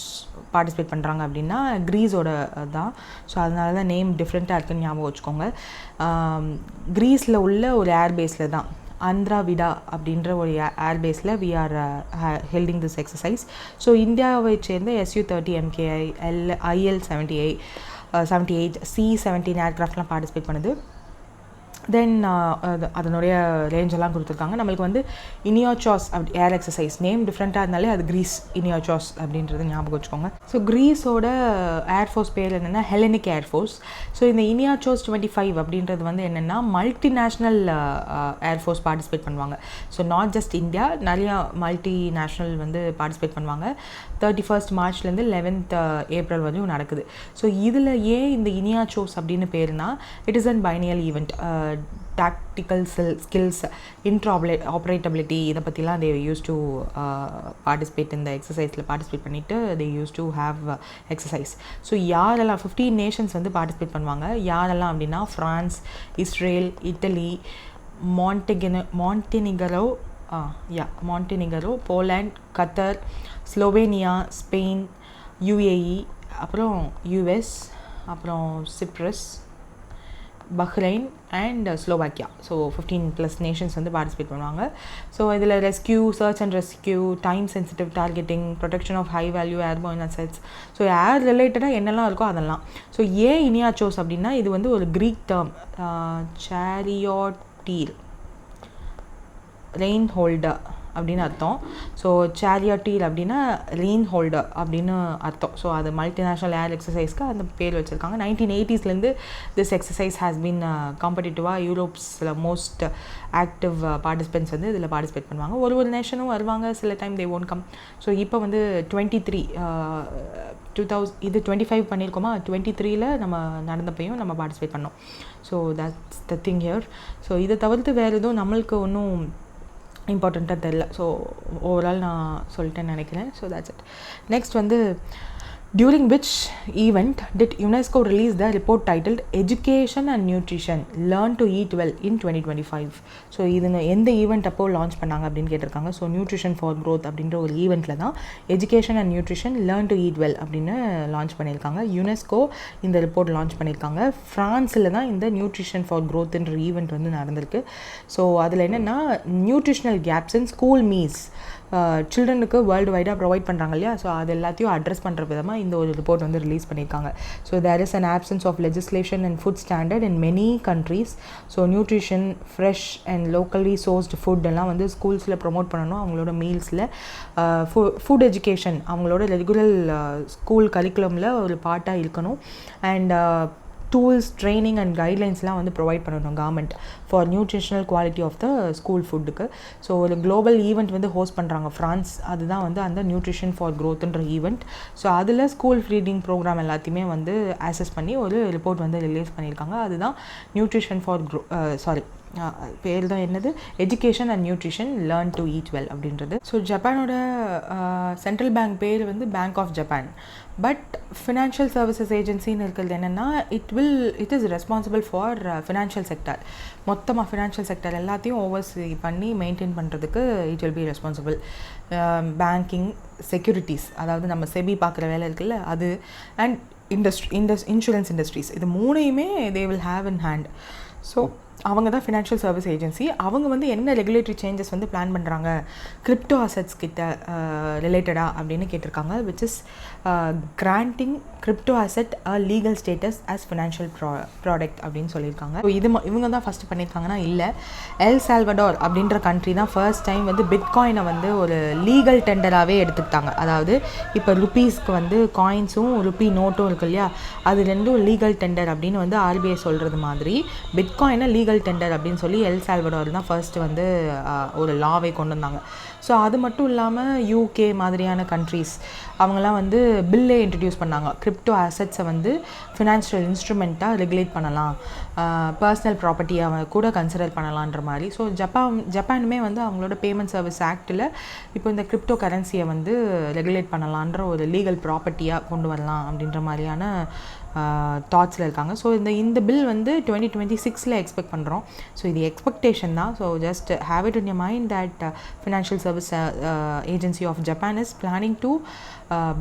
participate பண்ணுறாங்க அப்படின்னா க்ரீஸோட தான். So அதனால தான் name டிஃப்ரெண்ட்டாக இருக்குன்னு ஞாபகம் வச்சுக்கோங்க. க்ரீஸில் உள்ள ஒரு ஏர்பேஸில் தான் ஆந்திரா விடா அப்படின்ற ஒரு ஏர்பேஸில் we are holding this exercise. So இந்தியாவை சேர்ந்த SU-30 MKI IL 78 C-17 ஏர்க்ராஃப்ட்லாம் participate பண்ணுது. தென் அதனுடைய ரேஞ்செல்லாம் கொடுத்துருக்காங்க. நம்மளுக்கு வந்து இனியோசாஸ் அப்படி ஏர் எக்ஸசைஸ் நேம் டிஃப்ரெண்ட்டாக இருந்தாலே அது க்ரீஸ் இனியோசாஸ் அப்படின்றது ஞாபகம் வச்சுக்கோங்க. ஸோ க்ரீஸோட ஏர்ஃபோர்ஸ் பேர் என்னென்னா ஹெலனிக் ஏர்ஃபோர்ஸ். ஸோ இந்த இனியோசாஸ் 25 அப்படின்றது வந்து என்னென்னா மல்டிநேஷ்னல் ஏர்ஃபோர்ஸ் பார்ட்டிசிபேட் பண்ணுவாங்க. ஸோ நாட் ஜஸ்ட் இந்தியா, நிறையா மல்டிநேஷ்னல் வந்து பார்ட்டிசிபேட் பண்ணுவாங்க. 31 மார்ச்லேருந்து 11th ஏப்ரல் வரையும் நடக்குது. ஸோ இதில் ஏன் இந்த இனியோசாஸ் அப்படின்னு பேருனா, it is an biennial event. tactical skills, interoperability இதை பற்றிலாம் they used to participate in the exerciseல participate பண்ணிவிட்டு they used to have exercise. So யாரெல்லாம் 15 nations வந்து பார்ட்டிசிபேட் பண்ணுவாங்க. யாரெல்லாம் அப்படின்னா France, Israel, Italy, Montenegro, Poland, Qatar, Slovenia, Spain, UAE, அப்புறம் US, அப்புறம் Cyprus, Bahrain and Slovakia. So 15+ nations வந்து பார்ட்டிசிபேட் பண்ணுவாங்க. ஸோ இதில் rescue, search and rescue, time sensitive targeting, protection of high value airborne assets, so air ரிலேட்டடாக என்னெல்லாம் இருக்கோ அதெல்லாம். So ஏன் இனியோசாஸ் அப்படின்னா இது வந்து ஒரு க்ரீக் டேர்ம், சேரியாட்டீர் ரெயின் ஹோல்டர் அப்படின்னு அர்த்தம். ஸோ சேரியாட்டீர் அப்படின்னா ரெயின் ஹோல்டர் அப்படின்னு அர்த்தம். ஸோ அது மல்டிநேஷ்னல் ஏர் எக்ஸசைஸ்க்கு அந்த பேர் வச்சுருக்காங்க. 1980s this exercise has been காம்படிட்டிவாக யூரோப்ஸில் மோஸ்ட் ஆக்டிவ் பார்ட்டிசிபென்ட்ஸ் வந்து இதில் பார்ட்டிசிபேட் பண்ணுவாங்க. ஒரு நேஷனும் வருவாங்க, சில time they won't come. So இப்போ வந்து 25 பண்ணியிருக்கோமா, 23ல் நம்ம நடந்தப்பையும் நம்ம பார்ட்டிசிபேட் பண்ணோம். So that's the thing here. So இதை தவிர்த்து வேறு எதுவும் நம்மளுக்கு ஒன்றும் இம்பார்ட்டண்ட்டாக தெரில. ஸோ ஓவரால் நான் சொல்லிட்டேன்னு நினைக்கிறேன். So that's it. நெக்ஸ்ட் வந்து during which event did UNESCO release the report titled Education and Nutrition Learn to Eat Well in 2025. So இது எந்த ஈவெண்ட் அப்போ லான்ச் பண்ணாங்க அப்படின்னு கேட்டிருக்காங்க. ஸோ நியூட்ரிஷன் ஃபார் க்ரோத் அப்படின்ற ஒரு ஈவெண்ட்டில் தான் education and nutrition learn to eat well அப்படின்னு லான்ச் பண்ணியிருக்காங்க. யுனெஸ்கோ இந்த ரிப்போர்ட் லான்ச் பண்ணியிருக்காங்க. ஃப்ரான்ஸில் தான் இந்த நியூட்ரிஷன் ஃபார் க்ரோத்ன்ற ஈவெண்ட் வந்து நடந்திருக்கு. ஸோ அதில் என்னென்னா nutritional gaps in school meals சில்ட்ரனுக்கு வேர்ல்டு வைடாக ப்ரொவைட் பண்ணுறாங்க இல்லையா. ஸோ அது எல்லாத்தையும் அட்ரஸ் பண்ணுற விதமாக இந்த ஒரு ரிப்போர்ட் வந்து ரிலீஸ் பண்ணியிருக்காங்க. So there is an options of legislation and food standard in many countries. So nutrition, fresh and locally sourced food எல்லாம் வந்து ஸ்கூல்ஸில் ப்ரொமோட் பண்ணணும். அவங்களோட மீல்ஸில் ஃபுட் எஜுகேஷன் அவங்களோட ரெகுலர் ஸ்கூல் கரிக்குலமில் ஒரு பார்ட்டாக இருக்கணும். அண்ட் டூல்ஸ், ட்ரைனிங் அண்ட் கைட்லைன்ஸ்லாம் வந்து ப்ரொவைட் பண்ணணும் government for nutritional quality of the school ஃபுட்டுக்கு. ஸோ ஒரு குளோபல் ஈவெண்ட் வந்து ஹோஸ்ட் பண்ணுறாங்க ஃப்ரான்ஸ். அதுதான் வந்து அந்த நியூட்ரிஷன் ஃபார் க்ரோத்ன்ற ஈவெண்ட். ஸோ அதில் ஸ்கூல் ஃபீடிங் ப்ரோக்ராம் எல்லாத்தையுமே வந்து ஆக்சஸ் பண்ணி ஒரு ரிப்போர்ட் வந்து ரிலீஸ் பண்ணியிருக்காங்க. அதுதான் நியூட்ரிஷன் ஃபார் பேர் தான் என்னது, education and nutrition learn to eat well அப்படின்றது. ஸோ ஜப்பானோட சென்ட்ரல் பேங்க் பேர் வந்து bank of Japan. But financial services ஏஜென்சின்னு இருக்கிறது என்னென்னா it is responsible for financial sector. மொத்தமாக ஃபினான்ஷியல் செக்டர் எல்லாத்தையும் ஓவர்சி பண்ணி மெயின்டைன் பண்ணுறதுக்கு it will be responsible. Banking, securities, அதாவது நம்ம செபி பார்க்குற வேலை இருக்குல்ல அது, அண்ட் இன்சூரன்ஸ் இண்டஸ்ட்ரீஸ், இது மூணையுமே they will have in hand. So அவங்க தான் ஃபினான்ஷியல் சர்வீஸ் ஏஜென்சி. அவங்க வந்து என்ன ரெகுலேட்டரி சேஞ்சஸ் வந்து பிளான் பண்ணுறாங்க கிரிப்டோ அசெட்ஸ் கிட்ட ரிலேட்டடாக அப்படின்னு கேட்டிருக்காங்க. Which is granting crypto asset a legal status as financial product அப்படின்னு சொல்லியிருக்காங்க. ஸோ இவங்க தான் ஃபஸ்ட்டு பண்ணியிருக்காங்கன்னா இல்லை, எல் சால்வடார் அப்படின்ற கண்ட்ரி தான் ஃபர்ஸ்ட் டைம் வந்து பிட்காயினை வந்து ஒரு லீகல் டெண்டராகவே எடுத்துக்கிட்டாங்க. அதாவது இப்போ ருப்பீஸ்க்கு வந்து காயின்ஸும் ருப்பி நோட்டும் இருக்கு இல்லையா, அது ரெண்டும் லீகல் டெண்டர் அப்படின்னு வந்து RBI சொல்கிறது மாதிரி பிட்காயினை லீகல் டெண்டர் அப்படின்னு சொல்லி எல் சால்வடார் தான் ஃபர்ஸ்ட் வந்து ஒரு லாவை கொண்டு வந்தாங்க. ஸோ அது மட்டும் இல்லாமல் UK மாதிரியான கண்ட்ரீஸ் அவங்களாம் வந்து பில்லே இன்ட்ரடியூஸ் பண்ணாங்க. கிரிப்டோ அசெட்ஸை வந்து ஃபினான்ஷியல் இன்ஸ்ட்ருமெண்ட்டாக ரெகுலேட் பண்ணலாம், பர்சனல் ப்ராப்பர்ட்டியை கூட கன்சிடர் பண்ணலான்ற மாதிரி. ஸோ ஜப்பானுமே வந்து அவங்களோட பேமெண்ட் சர்வீஸ் ஆக்டில் இப்போ இந்த கிரிப்டோ கரன்சியை வந்து ரெகுலேட் பண்ணலான்ற ஒரு லீகல் ப்ராப்பர்ட்டியாக கொண்டு வரலாம் அப்படின்ற மாதிரியான தாட்ஸில் இருக்காங்க. ஸோ இந்த பில் வந்து 2026 எக்ஸ்பெக்ட் பண்ணுறோம். ஸோ இது எக்ஸ்பெக்டேஷன் தான். So just have it in your mind that financial service agency of Japan is planning to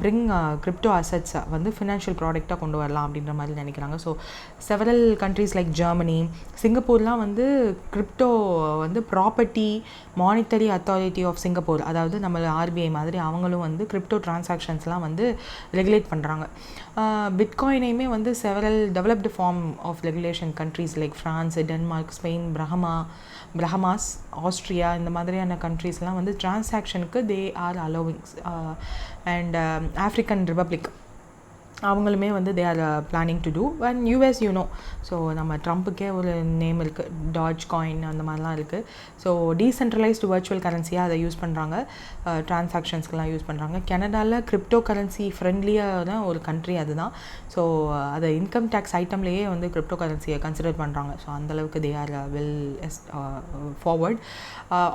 bring crypto அசட்ஸை வந்து ஃபினான்ஷியல் ப்ராடக்டாக கொண்டு வரலாம் அப்படின்ற மாதிரி நினைக்கிறாங்க. So several countries like Germany, சிங்கப்பூர்லாம் வந்து கிரிப்டோ வந்து property monetary authority of Singapore, அதாவது நம்ம ஆர்பிஐ மாதிரி அவங்களும் வந்து கிரிப்டோ டிரான்சாக்ஷன்ஸ்லாம் வந்து ரெகுலேட் பண்ணுறாங்க. பிட்காயினையுமே வந்து several developed form of regulation countries like France, Denmark, Spain, Bahamas, Austria இந்த மாதிரியான கண்ட்ரீஸ்லாம் வந்து டிரான்சாக்ஷனுக்கு they are allowings. And African republic அவங்களுமே வந்து they are planning to do. And US so நம்ம ட்ரம்ப்புக்கே ஒரு நேம் இருக்குது, டாஜ் காயின் அந்த மாதிரிலாம் இருக்குது. ஸோ டீசென்ட்ரலைஸ்டு வர்ச்சுவல் கரன்சியாக அதை யூஸ் பண்ணுறாங்க, டிரான்சாக்ஷன்ஸ்க்கெலாம் யூஸ் பண்ணுறாங்க. கனடாவில் கிரிப்டோ கரன்சி ஃப்ரெண்ட்லியான ஒரு கண்ட்ரி அதுதான். ஸோ அதை இன்கம் டேக்ஸ் ஐட்டம்லேயே வந்து கிரிப்டோ கரன்சியை கன்சிடர் பண்ணுறாங்க. ஸோ அந்தளவுக்கு தே ஆர் வெல் ஃபார்வர்ட்.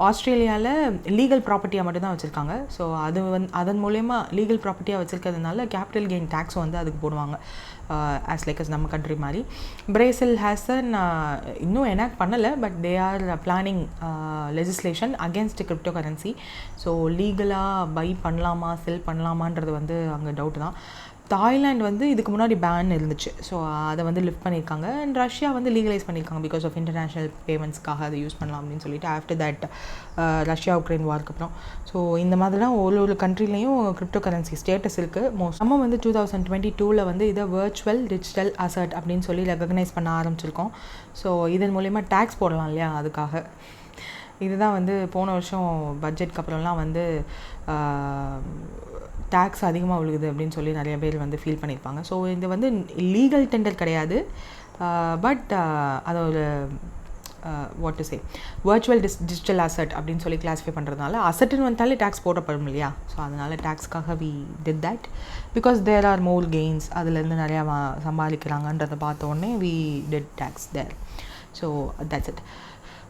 ஆஸ்திரேலியாவில் லீகல் ப்ராப்பர்ட்டியாக மட்டும்தான் வச்சுருக்காங்க. ஸோ அது அதன் மூலயமா லீகல் ப்ராப்பர்ட்டியாக வச்சுருக்கிறதுனால கேபிட்டல் கெயின் டேக்ஸ் வந்து அதுக்கு போடுவாங்க, ஆஸ் லைக் அஸ் நம்ம கண்ட்ரி மாதிரி. பிரேசில் ஹேஸ் இன்னும் எனாக்ட் பண்ணலை, but they are planning legislation against crypto currency. So லீகலாக பை பண்ணலாமா செல் பண்ணலாமான்றது வந்து அங்கே டவுட் தான். தாய்லாந்து வந்து இதுக்கு முன்னாடி பேன் இருந்துச்சு, ஸோ அதை வந்து லிஃப்ட் பண்ணியிருக்காங்க. அண்ட் ரஷ்யா வந்து லீகலைஸ் பண்ணியிருக்காங்க பிகாஸ் ஆஃப் இன்டர்நேஷ்னல் பேமெண்ட்ஸ்க்காக அதை யூஸ் பண்ணலாம் அப்படின்னு சொல்லிட்டு ஆஃப்டர் தட் ரஷ்யா உக்ரைன் வார்க்கு அப்புறம். ஸோ இந்த மாதிரிலாம் ஒரு கண்ட்ரிலையும் கிரிப்டோ கரன்சி ஸ்டேட்டஸ் இருக்குது. நம்ம வந்து 2022 வந்து இதை வர்ச்சுவல் டிஜிட்டல் அசட் அப்படின்னு சொல்லி ரெகக்னைஸ் பண்ண ஆரம்பிச்சிருக்கோம். ஸோ இதன் மூலயமா டேக்ஸ் போடலாம் இல்லையா, அதுக்காக. இதுதான் வந்து போன வருஷம் பட்ஜெட்க்கு அப்புறம்லாம் வந்து டேக்ஸ் அதிகமாக விழுகுது அப்படின்னு சொல்லி நிறைய பேர் வந்து ஃபீல் பண்ணியிருப்பாங்க. ஸோ இது வந்து லீகல் டெண்டர் கிடையாது, பட் அதை ஒரு what to say virtual digital asset அப்படின்னு சொல்லி கிளாஸிஃபை பண்ணுறதுனால அசட்டுன்னு வந்தாலே டேக்ஸ் போடப்படும் இல்லையா. ஸோ அதனால் டேக்ஸ்க்காக we did that because there are more gains, அதுலேருந்து நிறையா சம்பாதிக்கிறாங்கன்றதை பார்த்த உடனே we did tax there. So that's it.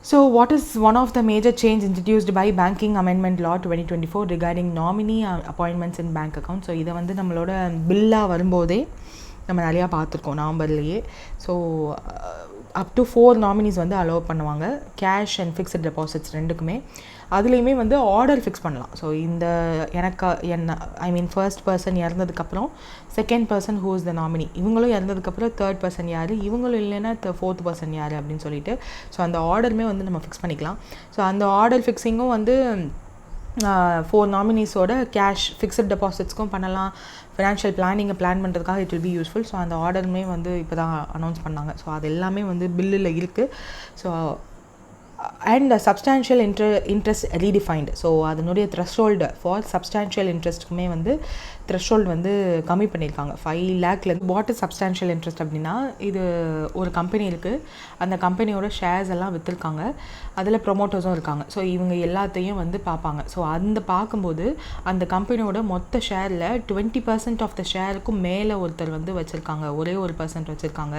So what is one of the major change introduced by Banking Amendment Law 2024 regarding nominee appointments in bank account? So இதை வந்து நம்மளோட பில்லாக வரும்போதே நம்ம நிறையா பார்த்துருக்கோம் நவம்பர்லேயே. ஸோ அப் டு 4 நாமினிஸ் வந்து அலோவ் பண்ணுவாங்க, கேஷ் அண்ட் ஃபிக்ஸட் டெபாசிட்ஸ் ரெண்டுக்குமே. அதுலேயுமே வந்து ஆர்டர் ஃபிக்ஸ் பண்ணலாம். ஸோ இந்த ஃபர்ஸ்ட் பர்சன் இறந்ததுக்கப்புறம் second person who is the nominee, இவங்களும் இறந்ததுக்கப்புறம் தேர்ட் பர்சன் யார், இவங்களும் இல்லைன்னா ஃபோர்த் பர்சன் யார் அப்படின்னு சொல்லிட்டு ஸோ அந்த ஆர்டருமே வந்து நம்ம ஃபிக்ஸ் பண்ணிக்கலாம். ஸோ அந்த ஆர்டர் ஃபிக்ஸிங்கும் வந்து 4 நாமினிஸோட கேஷ் ஃபிக்ஸட் டெபாசிட்ஸ்க்கும் பண்ணலாம். ஃபினான்ஷியல் பிளானிங்கை பிளான் பண்ணுறதுக்காக it will be useful. So அந்த ஆர்டருமே வந்து இப்போ தான் அனௌன்ஸ் பண்ணாங்க. ஸோ அது எல்லாமே வந்து பில்லில் இருக்குது. So and substantial interest redefined. So அதனுடைய த்ரெஷ்ஹோல்டு ஃபார் சப்ஸ்டான்ஷியல் இன்ட்ரெஸ்ட்டுக்குமே வந்து த்ரெஷ்ஹோல்டு வந்து கம்மி பண்ணியிருக்காங்க 5 lakhலேருந்து. வாட் இஸ் சப்ஸ்டான்ஷியல் இன்ட்ரெஸ்ட் அப்படின்னா, இது ஒரு கம்பெனி இருக்குது, அந்த கம்பெனியோட ஷேர்ஸ் எல்லாம் விற்றுருக்காங்க, அதில் ப்ரொமோட்டர்ஸும் இருக்காங்க. ஸோ இவங்க எல்லாத்தையும் வந்து பார்ப்பாங்க. ஸோ அந்த பார்க்கும்போது அந்த கம்பெனியோட மொத்த ஷேரில் 20% ஆஃப் த ஷேருக்கும் மேலே ஒருத்தர் வந்து வச்சுருக்காங்க, ஒரே ஒரு பர்சன்ட் வச்சுருக்காங்க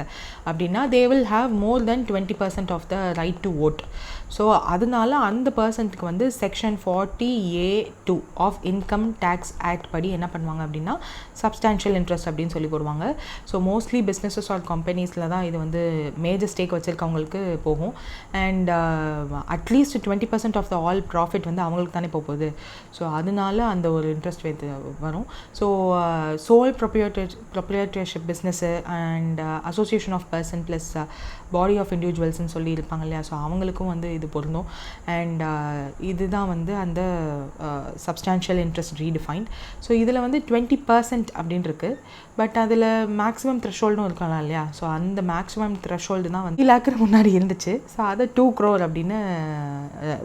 அப்படின்னா they will have more than 20% of the right to vote. So அதனால அந்த பர்சன்ட்டுக்கு வந்து section 40A(2) of income tax act படி என்ன பண்ணுவாங்க அப்படின்னா சப்ஸ்டான்ஷியல் இன்ட்ரெஸ்ட் அப்படின்னு சொல்லி போடுவாங்க. ஸோ மோஸ்ட்லி பிஸ்னஸஸ் ஆர் கம்பெனிஸில் தான் இது வந்து மேஜர் ஸ்டேக் வச்சுருக்கவங்களுக்கு போகும். And at least 20% of the all profit வந்து அவங்களுக்கு தானே போகுது. ஸோ அதனால அந்த ஒரு இன்ட்ரெஸ்ட் வரும். So sole proprietorship business and association of person plus body of இண்டிவிஜுவல்ஸ்ன்னு சொல்லி இருப்பாங்க இல்லையா. ஸோ அவங்களுக்கும் வந்து இது பொருந்தும். அண்ட் இதுதான் வந்து அந்த சப்ஸ்டான்ஷியல் இன்ட்ரெஸ்ட் ரீடிஃபைன்ட். ஸோ இதில் வந்து 20% அப்படின்னு இருக்குது, பட் அதில் மேக்ஸிமம் த்ரெஷ்ஹோல்டும் இருக்கலாம் இல்லையா. ஸோ அந்த மேக்ஸிமம் த்ரெஷ்ஹோல்டு தான் வந்து 3 lakh முன்னாடி இருந்துச்சு. ஸோ அதை 2 crore அப்படின்னு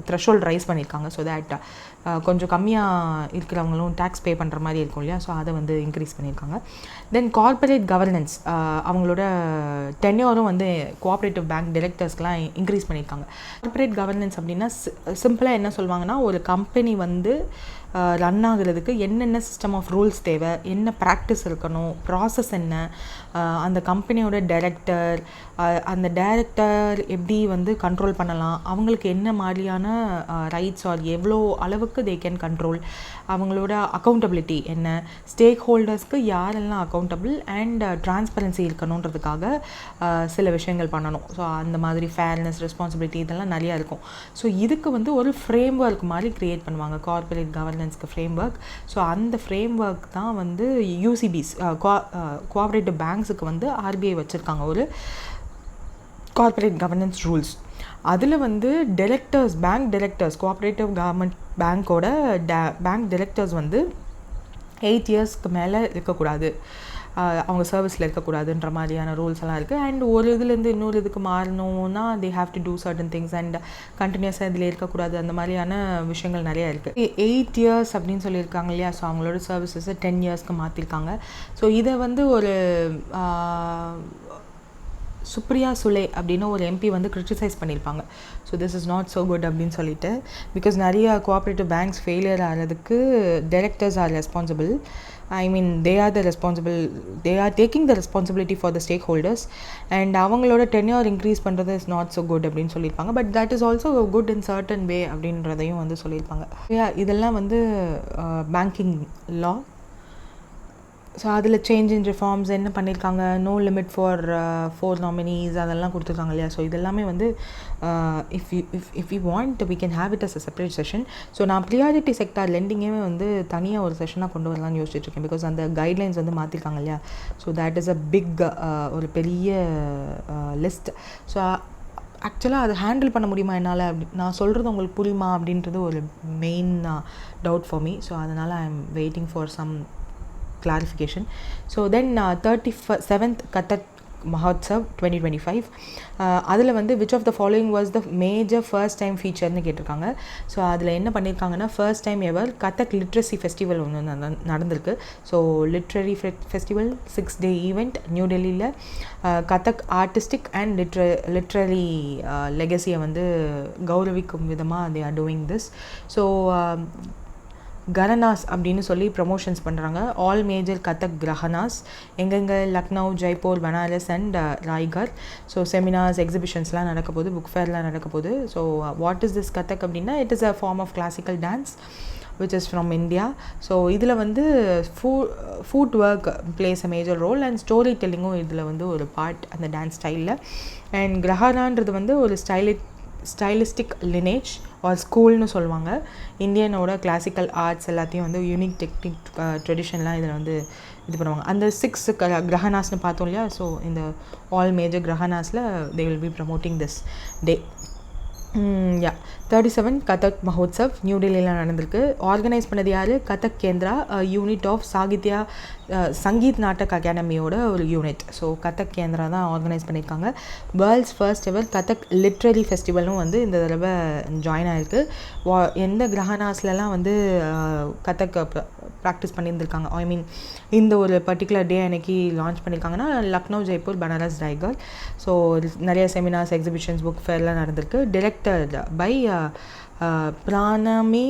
த்ரெஷ்ஹோல்டு ரைஸ் பண்ணியிருக்காங்க. ஸோ தேட் கொஞ்சம் கம்மியாக இருக்கிறவங்களும் டேக்ஸ் பே பண்ணுற மாதிரி இருக்கும் இல்லையா. ஸோ அதை வந்து இன்க்ரீஸ் பண்ணியிருக்காங்க. தென் கார்பரேட் கவர்னன்ஸ், அவங்களோட டென்யூரும் வந்து கோஆப்ரேட்டிவ் பேங்க் டைரக்டர்ஸ்க்கெலாம் இன்க்ரீஸ் பண்ணியிருக்காங்க. கார்பரேட் கவர்னன்ஸ் அப்படின்னா சிம்பிளாக என்ன சொல்லுவாங்கன்னா, ஒரு கம்பெனி வந்து ரன் ஆகுறதுக்கு என்னென்ன சிஸ்டம் ஆஃப் ரூல்ஸ் தேவை, என்ன ப்ராக்டிஸ் இருக்கணும், ப்ராசஸ் என்ன, அந்த கம்பெனியோட டைரக்டர், அந்த டைரக்டர் எப்படி வந்து கண்ட்ரோல் பண்ணலாம், அவங்களுக்கு என்ன மாதிரியான ரைட்ஸ் ஆர் எவ்வளோ அளவுக்கு தே கேன் கண்ட்ரோல், அவங்களோட அக்கௌண்டபிலிட்டி என்ன, ஸ்டேக் ஹோல்டர்ஸ்க்கு யாரெல்லாம் அக்கௌண்டபிள் அண்ட் டிரான்ஸ்பரன்சி இருக்கணுன்றதுக்காக சில விஷயங்கள் பண்ணணும். ஸோ அந்த மாதிரி ஃபேர்னஸ், ரெஸ்பான்சிபிலிட்டி இதெல்லாம் நிறையா இருக்கும். ஸோ இதுக்கு வந்து ஒரு ஃப்ரேம் ஒர்க் மாதிரி க்ரியேட் பண்ணுவாங்க கார்பரேட் கவர்னன்ஸ் கவர்னன்ஸ்க்கு ஃப்ரேம் ஒர்க். ஸோ அந்த ஃப்ரேம் ஒர்க் தான் வந்து யூசிபிஸ் கோஆப்ரேட்டிவ் பேங்க்ஸுக்கு வந்து ஆர்பிஐ வச்சுருக்காங்க ஒரு கார்ப்பரேட் கவர்னன்ஸ் ரூல்ஸ். அதில் வந்து பேங்க் டைரக்டர்ஸ் கோஆப்ரேட்டிவ் கவர்மெண்ட் பேங்க்கோட பேங்க் டைரக்டர்ஸ் வந்து 8 இயர்ஸ்க்கு மேலே இருக்கக்கூடாது, அவங்க சர்வீஸில் இருக்கக்கூடாதுன்ற மாதிரியான ரூல்ஸ் எல்லாம் இருக்குது. அண்ட் ஒரு இதுலேருந்து இன்னொரு இதுக்கு மாறணும்னா they have to do certain things and கண்டினியூஸாக இதில் இருக்கக்கூடாது. அந்த மாதிரியான விஷயங்கள் நிறையா இருக்குது. 8 இயர்ஸ் அப்படின்னு சொல்லியிருக்காங்க இல்லையா. ஸோ அவங்களோட சர்வீசஸை 10 இயர்ஸ்க்கு மாற்றிருக்காங்க. ஸோ இதை வந்து ஒரு சுப்ரியா சுலே அப்படின்னு ஒரு எம்பி வந்து கிரிட்டிசைஸ் பண்ணியிருப்பாங்க. So this is not so good அப்படின்னு சொல்லிட்டு, பிகாஸ் நிறைய கோஆப்ரேட்டிவ் பேங்க்ஸ் ஃபெயிலியர் ஆகிறதுக்கு directors are responsible. I mean they are taking the responsibility for the stakeholders, and அவங்களோட tenure increase பண்ணுறது is not so good அப்படின்னு சொல்லியிருப்பாங்க. But that is also good in certain way அப்படின்றதையும் வந்து சொல்லியிருப்பாங்க. இதெல்லாம் வந்து பேங்கிங் லா. ஸோ அதில் சேஞ்ச் இன் ரிஃபார்ம்ஸ் என்ன பண்ணியிருக்காங்க, நோ லிமிட் ஃபார் 4 nominees அதெல்லாம் கொடுத்துருக்காங்க இல்லையா. ஸோ இதெல்லாமே வந்து if you want we can have it as a separate session. So நான் ப்ரியாரிட்டி செக்டார் லெண்டிங்கே வந்து தனியாக ஒரு செஷனாக கொண்டு வரலாம்னு யோசிச்சுட்ருக்கேன். பிகாஸ் அந்த கைட்லைன்ஸ் வந்து மாற்றிருக்காங்க இல்லையா. So that is a big ஒரு பெரிய லிஸ்ட். ஸோ ஆக்சுவலாக அதை ஹேண்டில் பண்ண முடியுமா என்னால், நான் சொல்கிறது உங்களுக்கு புரியுமா அப்படின்றது ஒரு main doubt for me. So அதனால் I am waiting for some clarification. So then 37th Kathak Mahotsav 2025 அதில் வந்து which of the following was the major first time featureன்னு கேட்டிருக்காங்க. ஸோ அதில் என்ன பண்ணியிருக்காங்கன்னா first time ever Kathak literacy festival ஒன்று நடந்திருக்கு. So literary festival 6-day event New டெல்லியில் Kathak artistic and literary லெகசியை வந்து கௌரவிக்கும் விதமாக they are doing this. So gharanas அப்படின்னு சொல்லி ப்ரமோஷன்ஸ் பண்ணுறாங்க. ஆல் மேஜர் கதக் கிரஹனாஸ் எங்கெங்கே Lucknow, Jaipur, Banaras and Raigarh. So seminars, எக்ஸிபிஷன்ஸ்லாம் நடக்க போகுது, புக் ஃபேர்லாம் நடக்க போகுது. So what is this Kathak அப்படின்னா it is a form of classical dance which is from India. So இதில் வந்து footwork plays a major role and story டெல்லிங்கும் இதில் வந்து ஒரு பார்ட் அந்த டான்ஸ் ஸ்டைலில். அண்ட் கிரஹனான்றது வந்து ஒரு ஸ்டைலிஸ்டிக் லினேஜ் ஆர் ஸ்கூல்னு சொல்லுவாங்க. இந்தியனோட கிளாசிக்கல் ஆர்ட்ஸ் எல்லாத்தையும் வந்து யூனிக் டெக்னிக் ட்ரெடிஷன்லாம் இதில் வந்து இது பண்ணுவாங்க. அந்த 6 கிரஹனாஸ்னு பார்த்தோம் இல்லையா. ஸோ இந்த ஆல் மேஜர் கிரஹனாஸில் they will be promoting this day. 37 Kathak Mahotsav New டெல்லியில் நடந்திருக்கு. ஆர்கனைஸ் பண்ணது யார், கதக் கேந்திரா, யூனிட் ஆஃப் சங்கீத் நாட்டக் அகாடமியோட ஒரு யூனிட். ஸோ கதக் கேந்திரா தான் ஆர்கனைஸ் பண்ணியிருக்காங்க. World's first ever Kathak literary ஃபெஸ்டிவலும் வந்து இந்த தடவை ஜாயின் ஆகிருக்கு. எந்த கிரஹனாஸ்லாம் வந்து கதக் ப்ராக்டிஸ் பண்ணியிருந்திருக்காங்க, ஐ மீன் இந்த ஒரு பர்டிகுலர் டே அன்னைக்கு லான்ச் பண்ணியிருக்காங்கன்னா லக்னோ, ஜெய்ப்பூர், பனாரஸ், ராய்கர். ஸோ நிறைய செமினார்ஸ், எக்ஸிபிஷன்ஸ், புக் ஃபேர்லாம் நடந்திருக்கு. டிரெக்டட் பை பிராணமி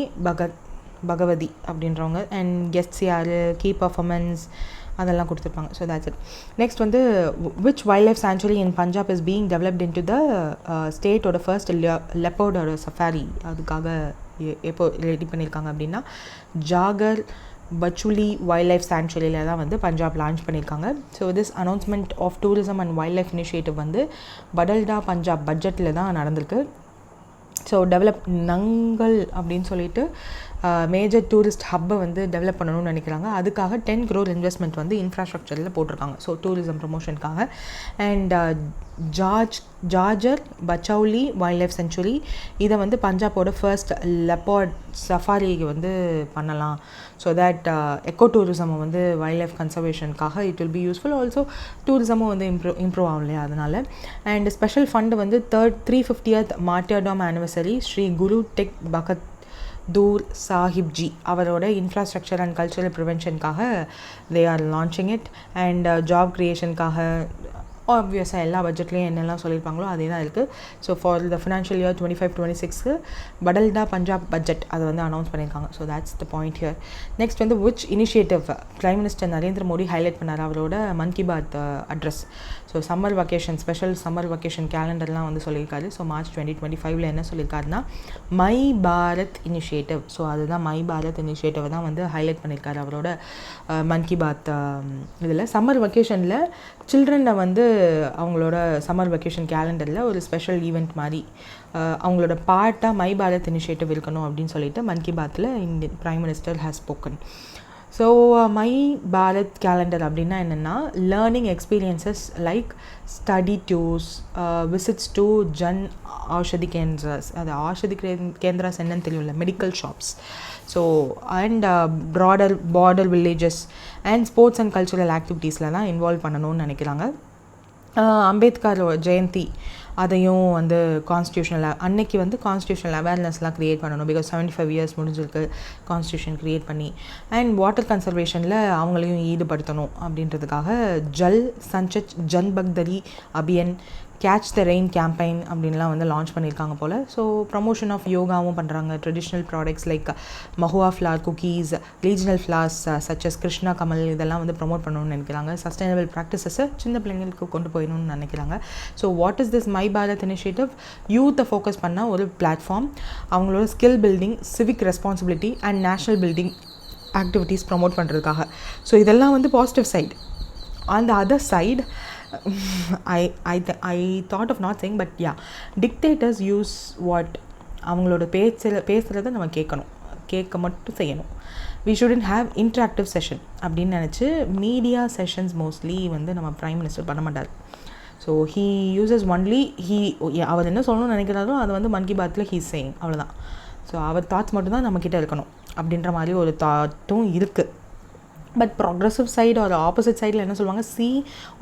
பகவதி அப்படின்றவங்க. அண்ட் கெஸ்ட்ஸ் யார், கீ பர்ஃபார்மன்ஸ் அதெல்லாம் கொடுத்துருப்பாங்க. So that's it. நெக்ஸ்ட் வந்து which wildlife sanctuary in Punjab is being developed in to the ஸ்டேட்டோட ஃபர்ஸ்ட் லெப்பர்டோட சஃபாரி அதுக்காக எப்போ ரெடி பண்ணியிருக்காங்க அப்படின்னா ஜாகர் பச்சுலி வைல்ட் லைஃப் சாங்சுரியில் தான் வந்து பஞ்சாப் லான்ச் பண்ணியிருக்காங்க. So this announcement of tourism and wild life initiative வந்து படல்டா பஞ்சாப் பட்ஜெட்டில் தான் நடந்திருக்கு. ஸோ டெவலப் நங்கல் அப்படின்னு சொல்லிட்டு மேஜர் டூரிஸ்ட் ஹப்பை வந்து டெவலப் பண்ணணும்னு நினைக்கிறாங்க. அதுக்காக 10 crore இன்வெஸ்ட்மெண்ட் வந்து இன்ஃப்ராஸ்ட்ரக்சரில் போட்டிருக்காங்க. ஸோ டூரிசம் ப்ரமோஷனுக்காக. And Jhajjar Bachauli wildlife sanctuary இதை வந்து பஞ்சாபோட ஃபர்ஸ்ட் லெப்பர்ட் சஃபாரிக்கு வந்து பண்ணலாம். ஸோ தேட் எக்கோ டூரிசமை வந்து வைல்ட் லைஃப் கன்சர்வேஷனுக்காக it will be useful. Also டூரிசமும் வந்து இம்ப்ரூவ் ஆகும் இல்லையா, அதனால். அண்ட் ஸ்பெஷல் ஃபண்டு வந்து 350th martyrdom anniversary Shri Guru Tegh Bahadur Sahibji அவரோட இன்ஃப்ராஸ்ட்ரக்சர் அண்ட் கல்ச்சுரல் ப்ரிவென்ஷனுக்காக they are launching it. And job க்ரியேஷனுக்காக ஆப்வியஸாக எல்லா பட்ஜெட்லேயும் என்னெல்லாம் சொல்லியிருப்பாங்களோ அதே தான் இருக்குது. So for the financial year 25-26 Badalda Punjab budget அதை வந்து அனௌன்ஸ் பண்ணியிருக்காங்க. So that's the point here. Next வந்து which initiative prime minister Narendra Modi highlight பண்ணார் அவரோட Mann Ki Baat address. So summer vacation, special summer vacation கேலண்டர்லாம் வந்து சொல்லியிருக்காரு. ஸோ மார்ச் 2025 என்ன சொல்லியிருக்காருன்னா மை பாரத் இனிஷியேட்டிவ். ஸோ அதுதான் மை பாரத் இனிஷியேட்டிவ் தான் வந்து ஹைலைட் பண்ணியிருக்காரு அவரோட மன் கி பாத் இதில். சம்மர் வெக்கேஷனில் சில்ட்ரனை வந்து அவங்களோட சம்மர் வெக்கேஷன் கேலண்டரில் ஒரு ஸ்பெஷல் ஈவெண்ட் மாதிரி அவங்களோட பார்ட்டாக மை பாரத் இனிஷியேட்டிவ் இருக்கணும் அப்படின்னு சொல்லிட்டு மன் கி பாத்தில் Indian prime minister has spoken. So my Bharat calendar அப்படின்னா என்னென்னா learning experiences like study tours, visits to Jan Aushadhi Kendras, அது ஆஷதி கேந்திராஸ் என்னன்னு தெரியும்ல, medical shops. So and border villages and sports and cultural ஆக்டிவிட்டீஸில் தான் இன்வால்வ் பண்ணணும்னு நினைக்கிறாங்க. அம்பேத்கர் ஜெயந்தி அதையும் வந்து அன்னைக்கு வந்து கான்ஸ்டியூஷனல் அவேர்னஸ்லாம் க்ரியேட் பண்ணணும். பிகாஸ் 75 இயர்ஸ் முடிஞ்சிருக்கு கான்ஸ்டியூஷன் க்ரியேட் பண்ணி. அண்ட் வாட்டர் கன்சர்வேஷனில் அவங்களையும் ஈடுபடுத்தணும் அப்படின்றதுக்காக Jal சஞ்சத் ஜன்பக்தரி அபியன், catch the rain campaign அப்படின்லாம் வந்து லான்ச் பண்ணியிருக்காங்க போல். ஸோ ப்ரமோஷன் ஆஃப் யோகாவும் பண்ணுறாங்க. Traditional products like Mahua flour cookies, regional flours such as Krishna Kamal இதெல்லாம் வந்து ப்ரமோட் பண்ணணும்னு நினைக்கிறாங்க. சஸ்டைனபிள் ப்ராக்டிசஸை சின்ன பிள்ளைங்களுக்கு கொண்டு போயணும்னு நினைக்கிறாங்க. So what is this my Bharat initiative? யூத்தை ஃபோக்கஸ் பண்ண ஒரு பிளாட்ஃபார்ம். அவங்களோட skill building, civic responsibility and national building activities promote பண்ணுறதுக்காக. ஸோ இதெல்லாம் வந்து positive side. On the other side, I thought of not saying, but yeah, dictators use what அவங்களோட பேசுகிறத நம்ம கேட்க மட்டும் செய்யணும். we shouldn't have interactive session அப்படின்னு நினச்சி மீடியா செஷன்ஸ் மோஸ்ட்லி வந்து நம்ம ப்ரைம் மினிஸ்டர் பண்ண மாட்டார். ஸோ he uses only அவர் என்ன சொல்லணும்னு நினைக்கிறாரோ அதை வந்து மன் கி பாத்தில் he's saying, அவ்வளோதான். ஸோ அவர் தாட்ஸ் மட்டும்தான் நம்மக்கிட்ட இருக்கணும் அப்படின்ற மாதிரி ஒரு தாட்டும் இருக்குது. பட் ப்ராக்ரெசிவ் சைடு ஒரு ஆப்போசிட் சைடில் என்ன சொல்லுவாங்க,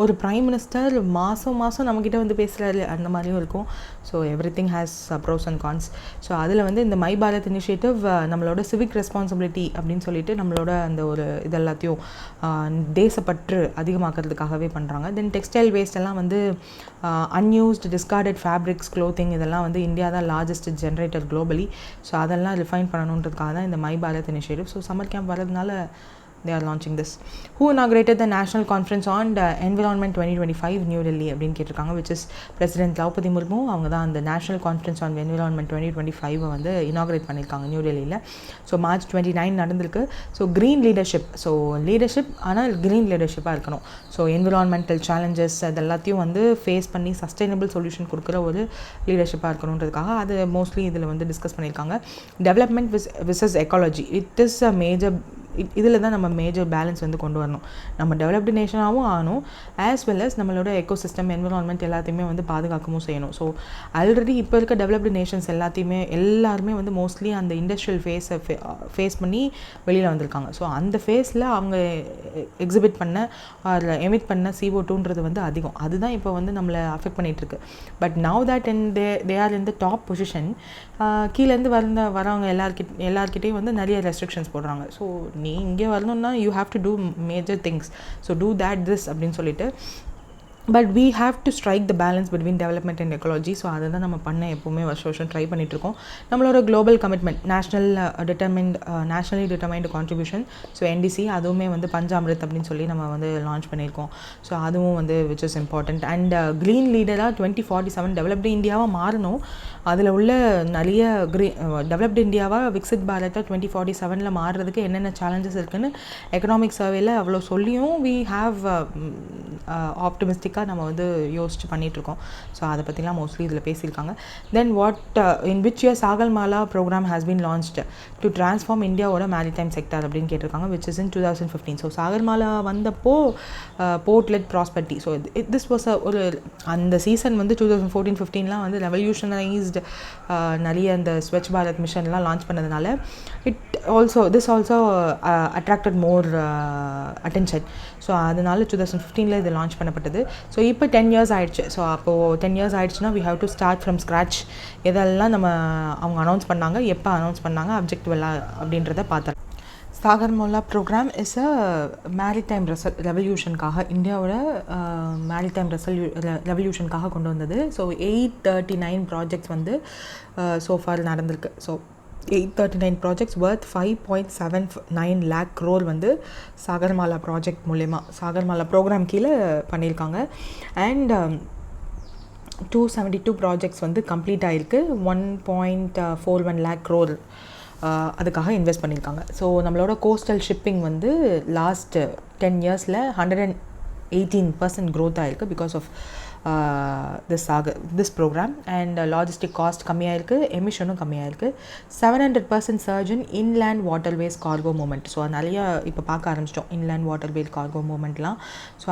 ஒரு ப்ரைம் மினிஸ்டர் மாதம் நம்மக்கிட்ட வந்து பேசுகிறாரு அந்த மாதிரியும் இருக்கும். So everything has pros and cons. So அதில் வந்து இந்த மை பாரத் இனிஷியேட்டிவ் நம்மளோட சிவிக் ரெஸ்பான்சிபிலிட்டி அப்படின்னு சொல்லிட்டு நம்மளோட அந்த ஒரு இதெல்லாத்தையும் தேசப்பற்று அதிகமாக்கிறதுக்காகவே பண்ணுறாங்க. தென் டெக்ஸ்டைல் வேஸ்ட் எல்லாம் வந்து அன்யூஸ்டு டிஸ்கார்டட் ஃபேப்ரிக்ஸ், க்ளோத்திங் இதெல்லாம் வந்து இந்தியா தான் லார்ஜஸ்ட் ஜென்ரேட்டர் குளோபலி. ஸோ அதெல்லாம் ரிஃபைன் பண்ணணுன்றதுக்காக தான் இந்த my Bharat initiative. So summer camp வரதுனால they are launching this. Who inaugurated the National Conference on Environment 2025 New Delhi அப்படின்னு கேட்டிருக்காங்க, which is President Draupadi Murmu. அவங்க தான் அந்த National Conference on Environment 2025 வந்து இனாக்ரேட் பண்ணியிருக்காங்க நியூ டெல்லியில். ஸோ மார்ச் 29 நடந்திருக்கு. So green leadership, so leadership ஆனால் க்ரீன் லீடர்ஷிப்பாக இருக்கணும். ஸோ என்விரான்மெண்டல் சேலஞ்சஸ் அது எல்லாத்தையும் வந்து ஃபேஸ் பண்ணி சஸ்டைனபிள் சொல்யூஷன் கொடுக்குற ஒரு லீடர்ஷிப்பாக இருக்கணுன்றதுக்காக அது மோஸ்ட்லி இதில் வந்து டிஸ்கஸ் பண்ணியிருக்காங்க. Development versus ecology, it is a major, இதில் தான் நம்ம மேஜர் பேலன்ஸ் வந்து கொண்டு வரணும். நம்ம டெவலப்டு நேஷனாகவும் ஆகணும், ஆஸ் வெல் அஸ் நம்மளோட எக்கோசிஸ்டம் என்விரான்மெண்ட் எல்லாத்தையுமே வந்து பாதுகாக்கவும் செய்யணும். ஸோ ஆல்ரெடி இப்போ இருக்க டெவலப்டு நேஷன்ஸ் எல்லாருமே வந்து மோஸ்ட்லி அந்த இண்டஸ்ட்ரியல் ஃபேஸ் பண்ணி வெளியில் வந்திருக்காங்க. ஸோ அந்த ஃபேஸில் அவங்க எக்ஸிபிட் பண்ண எமிட் பண்ண CO2ன்றது வந்து அதிகம். அதுதான் இப்போ வந்து நம்மளை அஃபெக்ட் பண்ணிகிட்ருக்கு. But now that they are in the top position, கீழேருந்து வரவங்க எல்லார்கிட்டையும் வந்து நிறைய ரெஸ்ட்ரிக்ஷன்ஸ் போடுறாங்க. ஸோ நீ இங்கே வரணும்னா you have to do major things, so do this அப்படின்னு சொல்லிட்டு. But we have to strike the balance between development and ecology. So அதை தான் நம்ம எப்போவுமே வருஷம் ட்ரை பண்ணிகிட்ருக்கோம். நம்மளோட global commitment nationally determined contribution, so NDC அதுவுமே வந்து பஞ்சாமிரத் அப்படின்னு சொல்லி நம்ம வந்து லான்ச் பண்ணியிருக்கோம். ஸோ அதுவும் வந்து which is important. And green லீடராக 2047 டெவலப்டு இந்தியாவாக மாறணும். அதில் உள்ள நிறைய டெவலப்டு இந்தியாவாக விக்சித் பாரத்தை 2047 மாறுறதுக்கு என்னென்ன சேலஞ்சஸ் இருக்குதுன்னு எக்கனாமிக் சர்வேல அவ்வளோ சொல்லியும் we have ஆப்டிமிஸ்டிக் நம்ம வந்து யோசிச்சு பண்ணிகிட்ருக்கோம். ஸோ அதை பற்றிலாம் மோஸ்ட்லி இதில் பேசியிருக்காங்க. Then in which year Sagarmala program has been launched to transform இந்தியாவோட மேரிடைம் செக்டார் அப்படின்னு கேட்டிருக்காங்க, which is in 2015. So Sagarmala வந்தப்போ port led prosperity. So this was ஒரு அந்த சீசன் வந்து 2014-15 வந்து ரெவல்யூஷனைஸ்டு நிறைய அந்த ஸ்வச் பாரத் மிஷன்லாம் லான்ச் பண்ணதுனால this also attracted more attention. ஸோ அதனால 2015 இது லான்ச் பண்ணப்பட்டது. ஸோ இப்போ 10 years ஆயிடுச்சு. ஸோ அப்போது 10 years ஆயிடுச்சுன்னா we have to start from scratch. இதெல்லாம் அவங்க அனௌன்ஸ் பண்ணாங்க, எப்போ அனௌன்ஸ் பண்ணாங்க, அப்ஜெக்டிவ் எல்லாம் அப்படின்றத பார்த்தோம். Sagarmala programme is a maritime ரெவல்யூஷனுக்காக, இந்தியாவோட மேரிடைம் ரெவல்யூஷனுக்காக கொண்டு வந்தது. ஸோ 839 ப்ராஜெக்ட்ஸ் வந்து சோஃபார் நடந்திருக்கு. So 839 projects worth 5.79 lakh crore வந்து சாகர்மாலா ப்ராஜெக்ட் மூலயமா சாகர்மாலா ப்ரோக்ராம் கீழே பண்ணியிருக்காங்க. அண்ட் 272 ப்ராஜெக்ட்ஸ் வந்து கம்ப்ளீட் ஆகிருக்கு. 1.41 lakh crore அதுக்காக இன்வெஸ்ட் பண்ணியிருக்காங்க. ஸோ நம்மளோட கோஸ்டல் ஷிப்பிங் வந்து லாஸ்ட் 10 yearsல 18% growth ஆயிருக்கு because of this program. And logistic cost கம்மியாக இருக்குது, எமிஷனும் கம்மியாக இருக்குது. 700% surge in inland waterways cargo movement. So நிறையா இப்போ பார்க்க ஆரம்பிச்சிட்டோம் inland waterway cargo movementலாம். ஸோ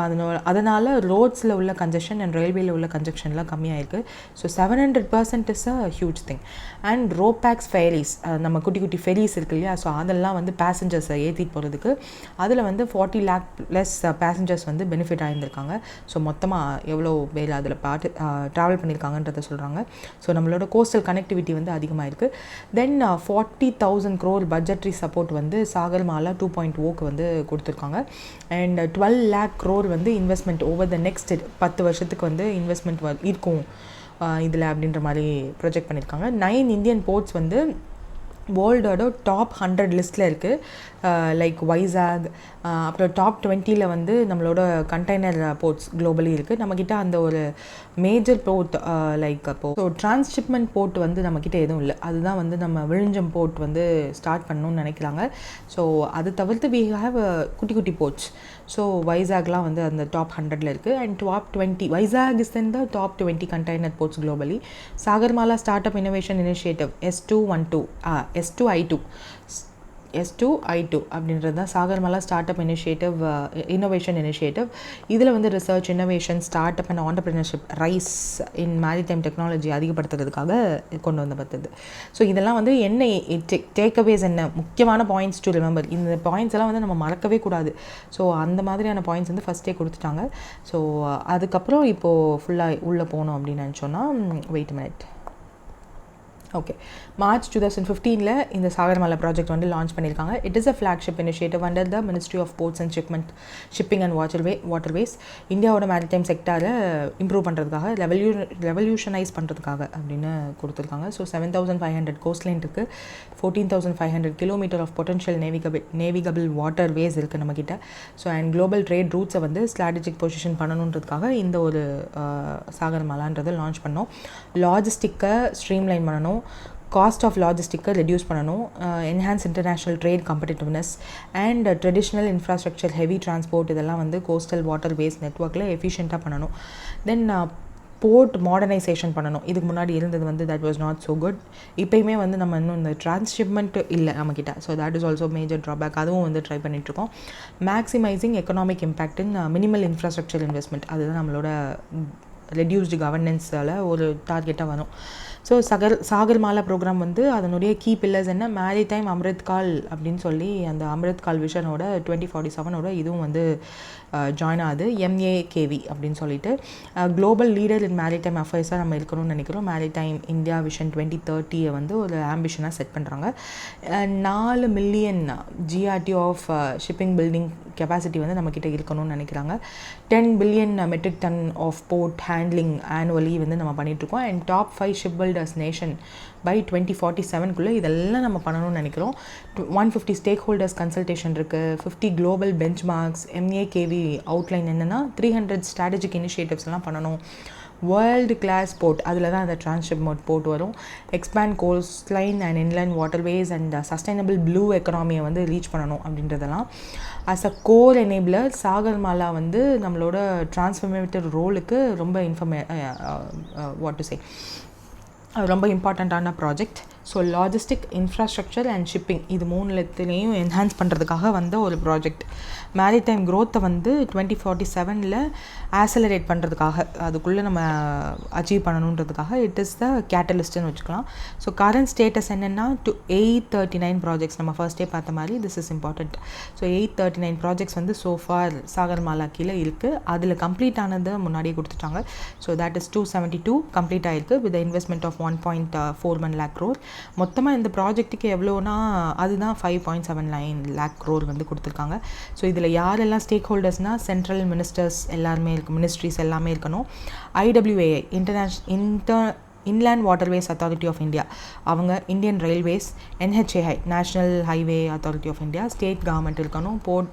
அதனால் ரோட்ஸில் உள்ள கன்ஜெக்ஷன் அண்ட் ரயில்வேயில் உள்ள கன்ஜெக்ஷன்லாம் கம்மியாக இருக்குது. So 700% is a huge thing. And ropax ferries, நம்ம குட்டி குட்டி ஃபெரிஸ் இருக்கு இல்லையா, ஸோ அதெல்லாம் வந்து பேசஞ்சர்ஸை ஏற்றிட்டு போகிறதுக்கு அதில் வந்து 40 lakh ப்ளஸ் பேசஞ்சர்ஸ் வந்து பெனிஃபிட் ஆகியிருந்திருக்காங்க. ஸோ மொத்தமாக எவ்வளோ பேர் அதில் ட்ராவல் பண்ணியிருக்காங்கன்றதை சொல்கிறாங்க. ஸோ நம்மளோட கோஸ்டல் கனெக்டிவிட்டி வந்து அதிகமாக இருக்குது. தென் 40,000 crore பட்ஜெட்ரி சப்போர்ட் வந்து சாகர்மாலா 2.0க்கு வந்து கொடுத்துருக்காங்க. அண்ட் 12 lakh crore வந்து இன்வெஸ்ட்மெண்ட் ஓவர் த நெக்ஸ்ட் 10 வருஷத்துக்கு வந்து இன்வெஸ்ட்மெண்ட் இருக்கும் இதில் அப்படின்ற மாதிரி ப்ரொஜெக்ட் பண்ணியிருக்காங்க. 9 இந்தியன் போர்ட்ஸ் வந்து வேர்ல்டோட டாப் 100 லிஸ்ட்டில் இருக்குது. லைக் வைசாக், அப்புறம் டாப் 20ல் வந்து நம்மளோட கண்டெய்னர் போர்ட்ஸ் குளோபலி இருக்குது. நம்மக்கிட்ட அந்த ஒரு மேஜர் போர்ட் லைக் அப்போது ஸோ டிரான்ஸ்ஷிப்மெண்ட் போர்ட் வந்து நம்மக்கிட்ட எதுவும் இல்லை. அதுதான் வந்து நம்ம விழுஞ்சம் போர்ட் வந்து ஸ்டார்ட் பண்ணணும்னு நினைக்கிறாங்க. ஸோ அது தவிர்த்து வி ஹேவ் குட்டி குட்டி போர்ட்ஸ். ஸோ வைசாக்லாம் வந்து அந்த டாப் 100ல் இருக்குது. And top 20 Vizag is in the top 20 container ports globally. Sagarmala startup innovation initiative S2I2 அப்படின்றது தான் Sagarmala startup innovation initiative. இதில் வந்து research, innovation, startup and entrepreneurship, RISE in maritime technology அதிகப்படுத்துறதுக்காக கொண்டு வந்து பார்த்தது. ஸோ இதெல்லாம் வந்து என்ன டேக்அவேஸ், என்ன முக்கியமான பாயிண்ட்ஸ் டு ரிமெம்பர். இந்த பாயிண்ட்ஸ் எல்லாம் வந்து நம்ம மறக்கவே கூடாது. ஸோ அந்த மாதிரியான பாயிண்ட்ஸ் வந்து ஃபஸ்ட்டே கொடுத்துட்டாங்க. ஸோ அதுக்கப்புறம் இப்போது ஃபுல்லாக உள்ளே போனோம் அப்படின்னு நினச்சோன்னா, வெயிட் மினிட். ஓகே, மார்ச் 2015ல் இந்த சாகர்மாலா ப்ராஜெக்ட் வந்து லான்ச் பண்ணியிருக்காங்க. It is a flagship initiative under the ministry of ports and shipping and waterways. இந்தியாவோட மேரிடைம் செக்டாரை இம்ப்ரூவ் பண்ணுறதுக்காக, ரெவல்யூஷனைஸ் பண்ணுறதுக்காக அப்படின்னு கொடுத்துருக்காங்க. ஸோ 7,500 கோஸ்ட்லைன் இருக்குது, 14,500 kilometre of potential navigable waterways இருக்குது நம்மக்கிட்ட. ஸோ அண்ட் குளோபல் ட்ரேட் ரூட்ஸை வந்து ஸ்ட்ராட்டஜிக் பொசிஷன் பண்ணணுன்றதுக்காக இந்த ஒரு சாகர்மாலான்றதை லான்ச் பண்ணோம். லாஜிஸ்டிக்கை ஸ்ட்ரீம்லைன் பண்ணணும், காஸ்ட் ஆஃப் லாஜிஸ்டிக்கை ரெடியூஸ் பண்ணணும், enhance international trade competitiveness and traditional infrastructure, heavy transport இதெல்லாம் வந்து கோஸ்டல் வாட்டர் வேஸ் நெட்ஒர்க்கில் எஃபிஷியண்ட்டாக பண்ணணும். தென் போர்ட் மாடர்னைசேஷன் பண்ணணும். இதுக்கு முன்னாடி இருந்தது வந்து that was not so good. இப்போயுமே வந்து நம்ம இன்னும் இந்த டிரான்ஸ்ஷிப்மெண்ட் இல்லை நம்மக்கிட்ட. So that is also major drawback. அதுவும் வந்து ட்ரை பண்ணிகிட்ருக்கோம். Maximising economic impact in minimal infrastructure investment, அதுதான் நம்மளோட ரெடியூஸ்டு கவர்னன்ஸால் ஒரு டார்கெட்டாக வரும். ஸோ சாகர்மாலா ப்ரோக்ராம் வந்து அதனுடைய கீ பில்லர்ஸ் என்ன, மேரிடைம் அம்ரித்கால் அப்படின்னு சொல்லி அந்த அம்ரித்கால் விஷனோட 2047ஓட இதுவும் வந்து ஜாயின் ஆகுது. MAKV அப்படின்னு சொல்லிட்டு குளோபல் லீடர் இன் மேரிடைம் அஃபேர்ஸாக நம்ம இருக்கணும்னு நினைக்கிறோம். மேரிடைம் இந்தியா விஷன் 2030 வந்து ஒரு ஆம்பிஷனாக செட் பண்ணுறாங்க. 4 million GRT of shipping building capacity வந்து நம்மக்கிட்ட இருக்கணும்னு நினைக்கிறாங்க. 10 billion metric ton of port handling annually வந்து நம்ம பண்ணிகிட்ருக்கோம். And top 5 ship builders nation by 2047 இதெல்லாம் நம்ம பண்ணணும்னு நினைக்கிறோம். 150 ஸ்டேக் ஹோல்டர்ஸ் கன்சல்டேஷன் இருக்குது. 50 global benchmarks. MAKV outline என்னென்னா 300 ஸ்ட்ராட்டஜிக் இனிஷியேட்டிவ்ஸ்லாம் பண்ணணும். வேர்ல்டு கிளாஸ் போர்ட், அதில் தான் அந்த டிரான்ஸ்ஷிப்மெண்ட் போர்ட் வரும். Expand coastline and inland waterways and sustainable blue எக்கனாமியை வந்து ரீச் பண்ணணும் அப்படின்றதெல்லாம். As a core enabler Sagarmala வந்து நம்மளோட டிரான்ஸ்ஃபர்மேட்டிவ் ரோலுக்கு ரொம்ப ரொம்ப இம்பார்ட்டண்ட்டான project. So logistic, infrastructure and shipping இது 3 என்ஹான்ஸ் பண்ணுறதுக்காக வந்த ஒரு ப்ராஜெக்ட். மேரிடைம் க்ரோத்தை வந்து 2047 ஆக்சலரேட் பண்ணுறதுக்காக, அதுக்குள்ளே நம்ம அச்சீவ் பண்ணணுன்றதுக்காக இட் இஸ் த கேட்டலிஸ்ட்னு வச்சுக்கலாம். ஸோ கரண்ட் ஸ்டேட்டஸ் என்னென்னா 839 ப்ராஜெக்ட்ஸ். நம்ம ஃபர்ஸ்டே பார்த்த மாதிரி this is important. So 839 projects வந்து சோஃபார் சாகர்மாலா கீழே இருக்குது. அதில் கம்ப்ளீட் ஆனதை முன்னாடியே கொடுத்துட்டாங்க. ஸோ தட் இஸ் 272 கம்ப்ளீட் ஆகிருக்கு with investment of 1.41 lakh crore. மொத்தமாக இந்த ப்ராஜெக்ட்டுக்கு எவ்வளோனா அதுதான் 5.79 lakh crore வந்து கொடுத்துருக்காங்க. ஸோ இதில் யாரெல்லாம் ஸ்டேக் ஹோல்டர்ஸ்னால் சென்ட்ரல் மினிஸ்டர்ஸ் எல்லாருமே இருக்குது, மினிஸ்ட்ரிஸ் எல்லாமே இருக்கணும். IWAI inland waterways authority of India, அவங்க Indian railways, NHAI national highway authority of India, state government இருக்கணும்.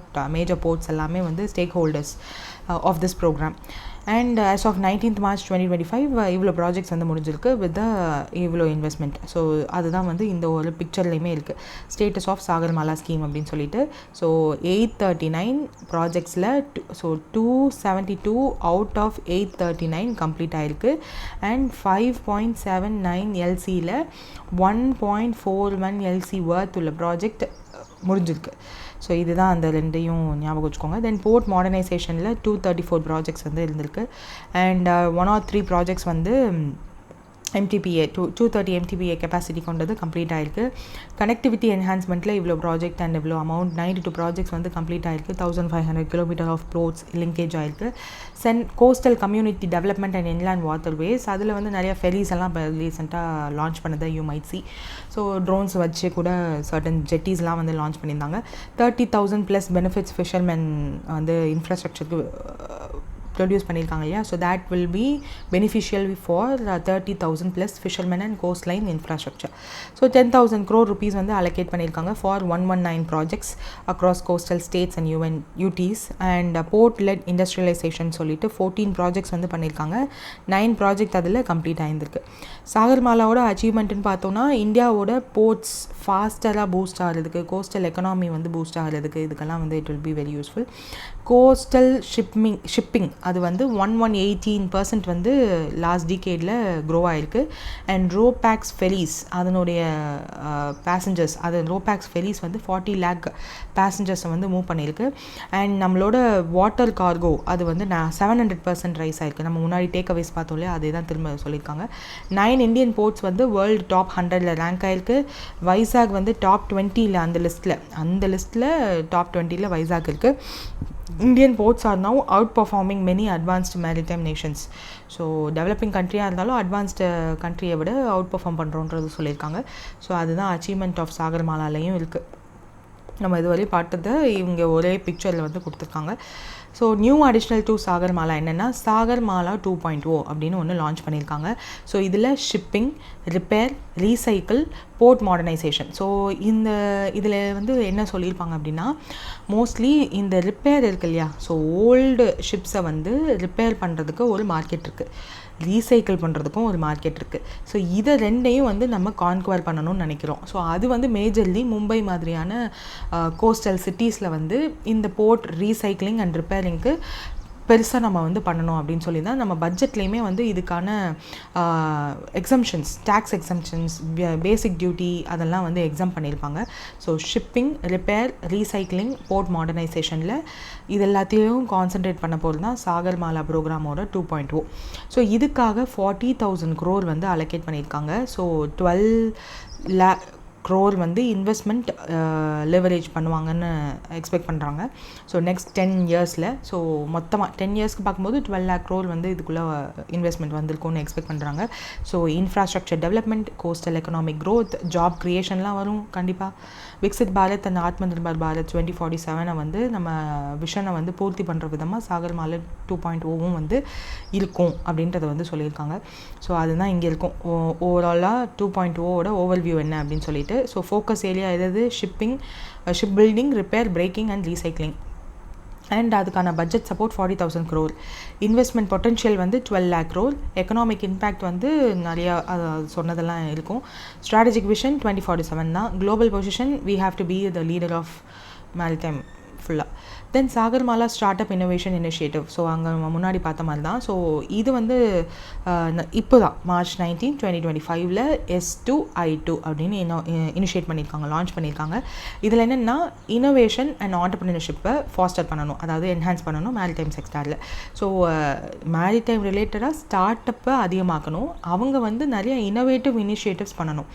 மேஜர் போர்ட்ஸ் எல்லாமே வந்து stakeholders of this programme. And as of 19th March 2025 இவ்வளோ projects வந்து முடிஞ்சிருக்கு வித் இவ்வளோ இன்வெஸ்ட்மெண்ட். ஸோ அதுதான் வந்து இந்த ஒரு பிக்சர்லேயுமே இருக்குது ஸ்டேட்டஸ் ஆஃப் சாகர்மாலா ஸ்கீம் அப்படின்னு சொல்லிட்டு. ஸோ 839 ப்ராஜெக்ட்ஸில் ஸோ 272 அவுட் ஆஃப் 839 கம்ப்ளீட் ஆகிருக்கு. அண்ட் 5.79 LCயில் 1.41 LC வர்த் உள்ள ப்ராஜெக்ட் முடிஞ்சிருக்கு. ஸோ இதுதான் அந்த ரெண்டையும் ஞாபகம் வச்சுக்கோங்க. தென் போர்ட் மாடர்னைசேஷனில் 234 ப்ராஜெக்ட்ஸ் வந்து இருந்திருக்கு. அண்ட் 103 ப்ராஜெக்ட்ஸ் வந்து MTPA 230 MTPA கெப்பாசிட்டி கொண்டது கம்ப்ளீட் ஆகிருக்கு. கனெக்டிவிட்டி என்ஹான்ஸ்மெண்ட்டில் இவ்வளோ ப்ராஜெக்ட் அண்ட் இவ்வளோ அமௌண்ட் 92 ப்ராஜெக்ட்ஸ் வந்து கம்ப்ளீட் ஆகிருக்கு. 1500 கிலோமீட்டர் ஆஃப் ரோட்ஸ் லிங்கேஜ் ஆகிருக்கு. Coastal community development and inland waterways அதில் வந்து நிறைய ஃபெரிஸ் எல்லாம் இப்போ ரீசெண்டாக லான்ச் பண்ணதை யூ மைட் சி. ஸோ ட்ரோன்ஸ் வச்சு கூட சர்டன் ஜெட்டிஸ்லாம் வந்து லான்ச் பண்ணியிருந்தாங்க. 30,000+ பெனிஃபிட்ஸ் ஃபிஷர்மென் வந்து இன்ஃப்ராஸ்ட்ரக்சருக்கு ப்ரொடியூஸ் பண்ணியிருக்காங்க இல்லையா. So that will be beneficial for 30,000+ fishermen and coast line infrastructure. So 10,000 crore rupees வந்து அலோகேட் பண்ணியிருக்காங்க for 119 projects across coastal states and UTs. And port led industrialisation சொல்லிட்டு 14 projects வந்து பண்ணியிருக்காங்க. 9 project அதில் complete ஆகியிருந்திருக்கு. சாகர்மாலாவோட அச்சீவ்மெண்ட்டுன்னு பார்த்தோன்னா இந்தியாவோட போர்ட்ஸ் ஃபாஸ்டராக பூஸ்ட் ஆகிறதுக்கு, coastal economy வந்து பூஸ்ட் ஆகிறதுக்கு இதுக்கெல்லாம் வந்து it will be very useful. Coastal shipping அது வந்து 118% வந்து லாஸ்ட் டிகேடில் க்ரோ ஆகிருக்கு. அண்ட் ரோபேக்ஸ் ஃபெரிஸ் அதனுடைய பேசஞ்சர்ஸ் ரோபேக்ஸ் ஃபெரிஸ் வந்து 40 lakh பேசஞ்சர்ஸை வந்து மூவ் பண்ணியிருக்கு. அண்ட் நம்மளோட வாட்டர் கார்கோ அது வந்து 700% ரைஸ் ஆகிருக்கு. நம்ம முன்னாடி டேக் அவேஸ் பார்த்தோம் இல்லையா, அதே தான் திரும்ப சொல்லியிருக்காங்க. 9 இந்தியன் போர்ட்ஸ் வந்து வேர்ல்டு டாப் 100ல் ரேங்க் ஆகிருக்கு. வைசாக் வந்து டாப் 20ல் அந்த லிஸ்ட்டில் டாப் 20ல் வைசாக் இருக்குது. Indian ports are now outperforming many advanced maritime nations. So developing கண்ட்ரியாக இருந்தாலும் அட்வான்ஸ்டு கண்ட்ரியை விட அவுட் பர்ஃபார்ம் பண்ணுறோன்றது சொல்லியிருக்காங்க. ஸோ அதுதான் அச்சீவ்மெண்ட் ஆஃப் சாகர்மாலாலையும் இருக்குது. நம்ம இதுவரையும் பார்த்ததை இவங்க ஒரே பிக்சரில் வந்து கொடுத்துருக்காங்க. So new additional to Sagarmala என்னென்னா சாகர்மாலா 2.0 அப்படின்னு ஒன்று லான்ச் பண்ணியிருக்காங்க. ஸோ இதில் shipping, repair, recycle, port modernisation. So இதில் வந்து என்ன சொல்லியிருப்பாங்க அப்படின்னா மோஸ்ட்லி இந்த ரிப்பேர் இருக்கு இல்லையா, ஸோ ஓல்டு ஷிப்ஸை வந்து ரிப்பேர் பண்ணுறதுக்கு ஒரு மார்க்கெட் இருக்குது, ரீசைக்கிள் பண்ணுறதுக்கும் ஒரு மார்க்கெட் இருக்குது. ஸோ இதை ரெண்டையும் வந்து நம்ம கான்குவர் பண்ணணும்னு நினைக்கிறோம். ஸோ அது வந்து மேஜர்லி மும்பை மாதிரியான கோஸ்டல் சிட்டிஸில் வந்து இந்த போர்ட் ரீசைக்ளிங் அண்ட் ரிப்பேரிங்க்கு பெருசாக நம்ம வந்து பண்ணணும் அப்படின்னு சொல்லி தான் நம்ம பட்ஜெட்லேயுமே வந்து இதுக்கான exemptions, tax exemptions, basic duty அதெல்லாம் வந்து எக்ஸாம் பண்ணியிருப்பாங்க. So shipping, repair, recycling, port மாடர்னைசேஷனில் இது எல்லாத்தையும் கான்சன்ட்ரேட் பண்ண போகிறது தான் சாகர்மாலா ப்ரோக்ராமோட 2.0. ஸோ இதுக்காக 40,000 crore வந்து அலோகேட் பண்ணியிருக்காங்க. ஸோ 12 lakh crore வந்து இன்வெஸ்ட்மெண்ட் லெவரேஜ் பண்ணுவாங்கன்னு எக்ஸ்பெக்ட் பண்ணுறாங்க. ஸோ நெக்ஸ்ட் 10 yearsல ஸோ மொத்தமாக 10 yearsக்கு பார்க்கும்போது 12 lakh crore வந்து இதுக்குள்ளே இன்வெஸ்ட்மெண்ட் வந்திருக்கும்னு எக்ஸ்பெக்ட் பண்ணுறாங்க. So infrastructure development, coastal economic growth, job க்ரியேஷன்லாம் வரும் கண்டிப்பாக. விக்சித் பாரத் அண்ட் ஆத்ம நிர்பர் பாரத் 2047 வந்து நம்ம விஷனை வந்து பூர்த்தி பண்ணுற விதமாக சாகர்மாலா 2.0 வந்து இருக்கும் அப்படின்றத வந்து சொல்லியிருக்காங்க. ஸோ அதுதான் இங்கே இருக்கும். ஓவராலாக 2.0ஓட ஓவர்வியூ என்ன அப்படின்னு சொல்லிட்டு. ஸோ ஃபோக்கஸ் ஏரியா எது? Shipping, ship building, repair, breaking and recycling. And அதுக்கான budget support 40,000 crore. Investment potential வந்து 12 lakh crore. எக்கனாமிக் இம்பேக்ட் வந்து நிறையா சொன்னதெல்லாம் இருக்கும். ஸ்ட்ராட்டஜிக் விஷன் 2047 தான். Global position we have to be the leader of maritime ஃபுல்லாக. Then Sagarmala startup innovation initiative. So அங்கே முன்னாடி பார்த்த மாதிரி தான். ஸோ இது வந்து இப்போ தான் March 19, 2025 S2I2 அப்படின்னு இனிஷியேட் பண்ணியிருக்காங்க, லான்ச் பண்ணியிருக்காங்க. இதில் என்னென்னா இனோவேஷன் அண்ட் ஆண்டர்ப்ரினர்ஷிப்பை ஃபாஸ்டர் பண்ணணும், அதாவது என்ஹான்ஸ் பண்ணணும் மேரிடைம் செக்டாரில். ஸோ மேரிடைம் ரிலேட்டடாக ஸ்டார்ட் அப்பை அதிகமாக்கணும். அவங்க வந்து நிறைய இனோவேட்டிவ் இனிஷியேட்டிவ்ஸ் பண்ணணும்.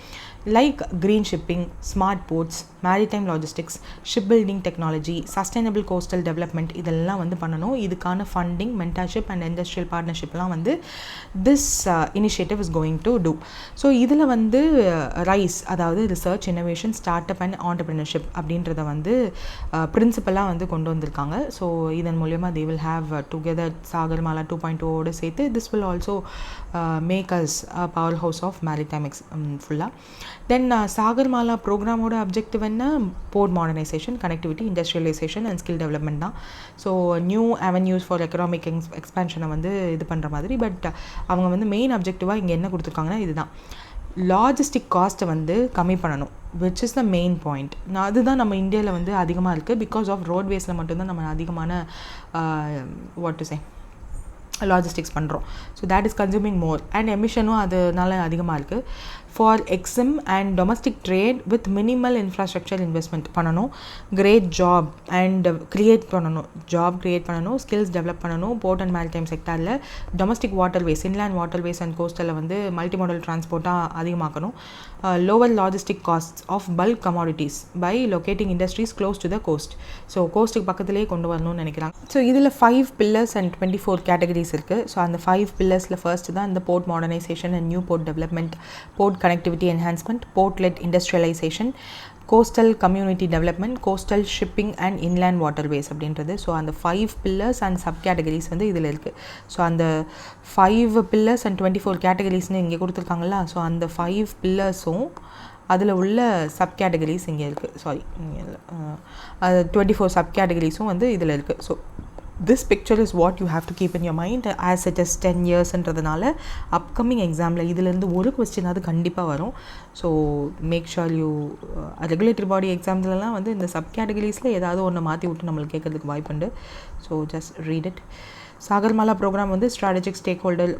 Like green shipping, smart ports, maritime logistics, shipbuilding technology, sustainable coastal development இதெல்லாம் வந்து பண்ணணும். இதுக்கான ஃபண்டிங், மென்டர்ஷிப் அண்ட் இண்டஸ்ட்ரியல் பார்ட்னர்ஷிப்லாம் வந்து this initiative is going to do. So இதில் வந்து ரைஸ், அதாவது research, innovation, startup and entrepreneurship அப்படின்றத வந்து பிரின்சிபலாக வந்து கொண்டு வந்திருக்காங்க. ஸோ இதன் மூலயமா they will have together Sagarmala 2.0ஓடு சேர்த்து this will also make us powerhouse of maritime ஃபுல்லாக. தென் சாகர்மாலா ப்ரோக்ராமோட அப்ஜெக்டிவ் என்ன? Port modernisation, connectivity, industrialisation and skill development development தான். So new avenues for economic எக்ஸ்பேன்ஷனை வந்து இது பண்ணுற மாதிரி. பட் அவங்க வந்து மெயின் அப்ஜெக்டிவாக இங்கே என்ன கொடுத்துருக்காங்கன்னா இதுதான், லாஜிஸ்டிக் காஸ்ட்டை வந்து கம்மி பண்ணணும், which is the main point. அதுதான் நம்ம இந்தியாவில் வந்து அதிகமாக இருக்குது. பிகாஸ் ஆஃப் ரோட்வேஸில் மட்டும்தான் நம்ம அதிகமான வாட் டு சே லாஜிஸ்டிக்ஸ் பண்ணுறோம். So that is consuming more and எமிஷனும் அதனால அதிகமாக இருக்குது. For EXIM and domestic trade with minimal infrastructure investment பண்ணணும், கிரேட் ஜாப் அண்ட் க்ரியேட் பண்ணணும், ஸ்கில்ஸ் டெவலப் பண்ணணும். போர்ட் அண்ட் மேரிடைம் செக்டாரில் domestic waterways, inland waterways and கோஸ்டலில் வந்து மல்டி மாடல் டிரான்ஸ்போர்ட்டாக அதிகமாக்கணும். Lower logistic costs of bulk commodities by locating industries close to the coast. So கோஸ்ட்டுக்கு பக்கத்துலேயே கொண்டு வரணும்னு நினைக்கிறாங்க. ஸோ இதில் 5 pillars and 24 categories இருக்குது. ஸோ அந்த 5 pillars ஃபர்ஸ்ட் தான் இந்த port modernisation and new port development, port connectivity enhancement, port-led industrialization, coastal community development, coastal shipping and inland waterways அப்படின்றது. ஸோ அந்த 5 pillars and sub categories வந்து இதில் இருக்குது. ஸோ அந்த 5 pillars and 24 categoriesனு இங்கே கொடுத்துருக்காங்களா, ஸோ அந்த 5 pillarsம் அதில் உள்ள சப் கேட்டகரிஸ் இங்கே இருக்குது. சாரி, 24 சப் கேட்டகரிஸும் வந்து இதில் இருக்குது. So this picture is what you have to keep in your mind as it is 10 yearsன்றதுனால அப்கமிங் எக்ஸாமில் இதுலேருந்து ஒரு கொஸ்டின் அது கண்டிப்பாக வரும். So make sure you regulatory body எக்ஸாம்ஸ்லாம் வந்து இந்த சப் கேட்டகரிஸில் ஏதாவது ஒன்று மாற்றி விட்டு நம்மளுக்கு கேட்கறதுக்கு வாய்ப்புண்டு. So just read it. Sagarmala programme வந்து ஸ்ட்ராட்டஜிக் ஸ்டேக் ஹோல்டர்,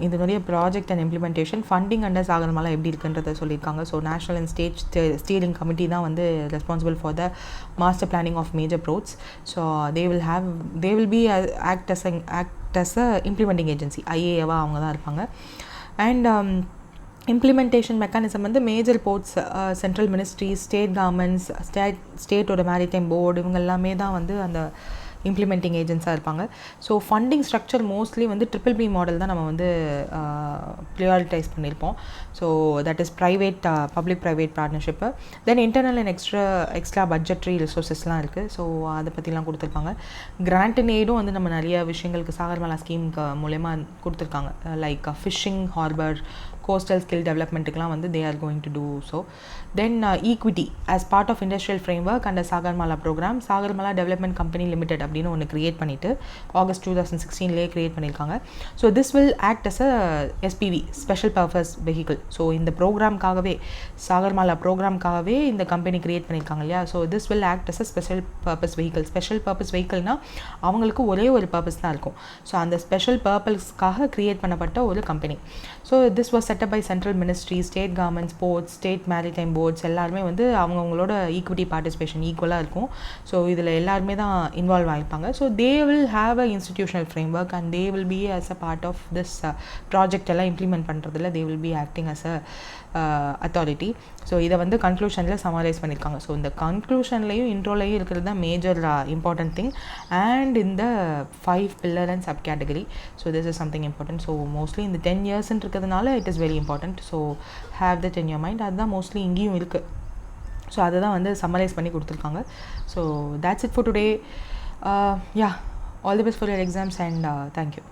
இதனுடைய project and implementation, funding under Sagarmala எப்படி இருக்குன்றதை சொல்லியிருக்காங்க. So national and state steering committee தான் வந்து responsible for the master planning of major ports. So they will be act as a implementing agency, ஐஏஏவாக அவங்க தான் இருப்பாங்க. அண்ட் இம்ப்ளிமெண்டேஷன் மெக்கானிசம் வந்து major ports, central ministries, state governments, ஸ்டேட்டோட maritime board, இவங்க எல்லாமே தான் வந்து அந்த இம்ப்ளிமெண்டிங் ஏஜென்ட்ஸாக இருப்பாங்க. ஸோ ஃபண்டிங் ஸ்ட்ரக்சர் மோஸ்ட்லி வந்து BBB மாடல் தான் நம்ம வந்து ப்ரியாரிட்டைஸ் பண்ணியிருப்போம். So that is public private partnership. Then internal and extra budgetary ரிசோர்ஸஸ்லாம் இருக்குது. ஸோ அதை பற்றிலாம் கொடுத்துருப்பாங்க. கிராண்ட் அண்ட் எய்டும் வந்து நம்ம நிறைய விஷயங்களுக்கு சாகர்மாலா ஸ்கீமுக்கு மூலயமா கொடுத்துருக்காங்க. Like fishing, harbour, coastal skill டெவலப்மெண்ட்டுக்கெலாம் வந்து they are going to do so. Then equity as part of industrial framework and Sagarmala programme, Sagarmala development company limited அப்படின்னு ஒன்று க்ரியேட் பண்ணிவிட்டு ஆகஸ்ட் 2016 க்ரியேட் பண்ணியிருக்காங்க. So this will act as a SPV, special purpose vehicle. So இந்த ப்ரோக்ராம்காகவே, சாகர்மாலா ப்ரோக்ராம்காகவே இந்த company create பண்ணியிருக்காங்க இல்லையா. So this will act as a special purpose vehicle. Special purpose வெஹிக்கிள்னால் அவங்களுக்கு ஒரே ஒரு பர்பஸ் தான் இருக்கும். ஸோ அந்த ஸ்பெஷல் பர்பஸ்க்காக க்ரியேட் பண்ணப்பட்ட ஒரு company. So this was set up by central ministry, state governments, ports, state maritime ports எல்லாருமே வந்து அவங்களோட ஈக்விட்டி பார்ட்டிசிபேஷன் ஈக்குவலாக இருக்கும். ஸோ இதில் எல்லாருமே தான் இன்வால்வ் ஆகிருப்பாங்க. So they will have a institutional framework and they will be as a part of this project எல்லாம் இம்ப்ளிமெண்ட் பண்ணுறதுல they will be acting as a authority. So இதை வந்து கன்க்ளூஷனில் சமரைஸ் பண்ணியிருக்காங்க. ஸோ இந்த கன்க்ளூஷன்லேயும் இன்ட்ரோலையும் இருக்கிறது தான் மேஜர் இம்பார்ட்டன்ட் திங். அண்ட் இந்த 5 pillar and sub category. So this is something important. So mostly இந்த 10 yearsன்னு இருக்கிறதுனால it is very important. So have that in your mind. அதுதான் மோஸ்ட்லி இங்கேயும் இருக்குது. ஸோ அதை தான் வந்து சம்மரைஸ் பண்ணி கொடுத்துருக்காங்க. So that's it for today. Yeah, all the best for your exams and thank you.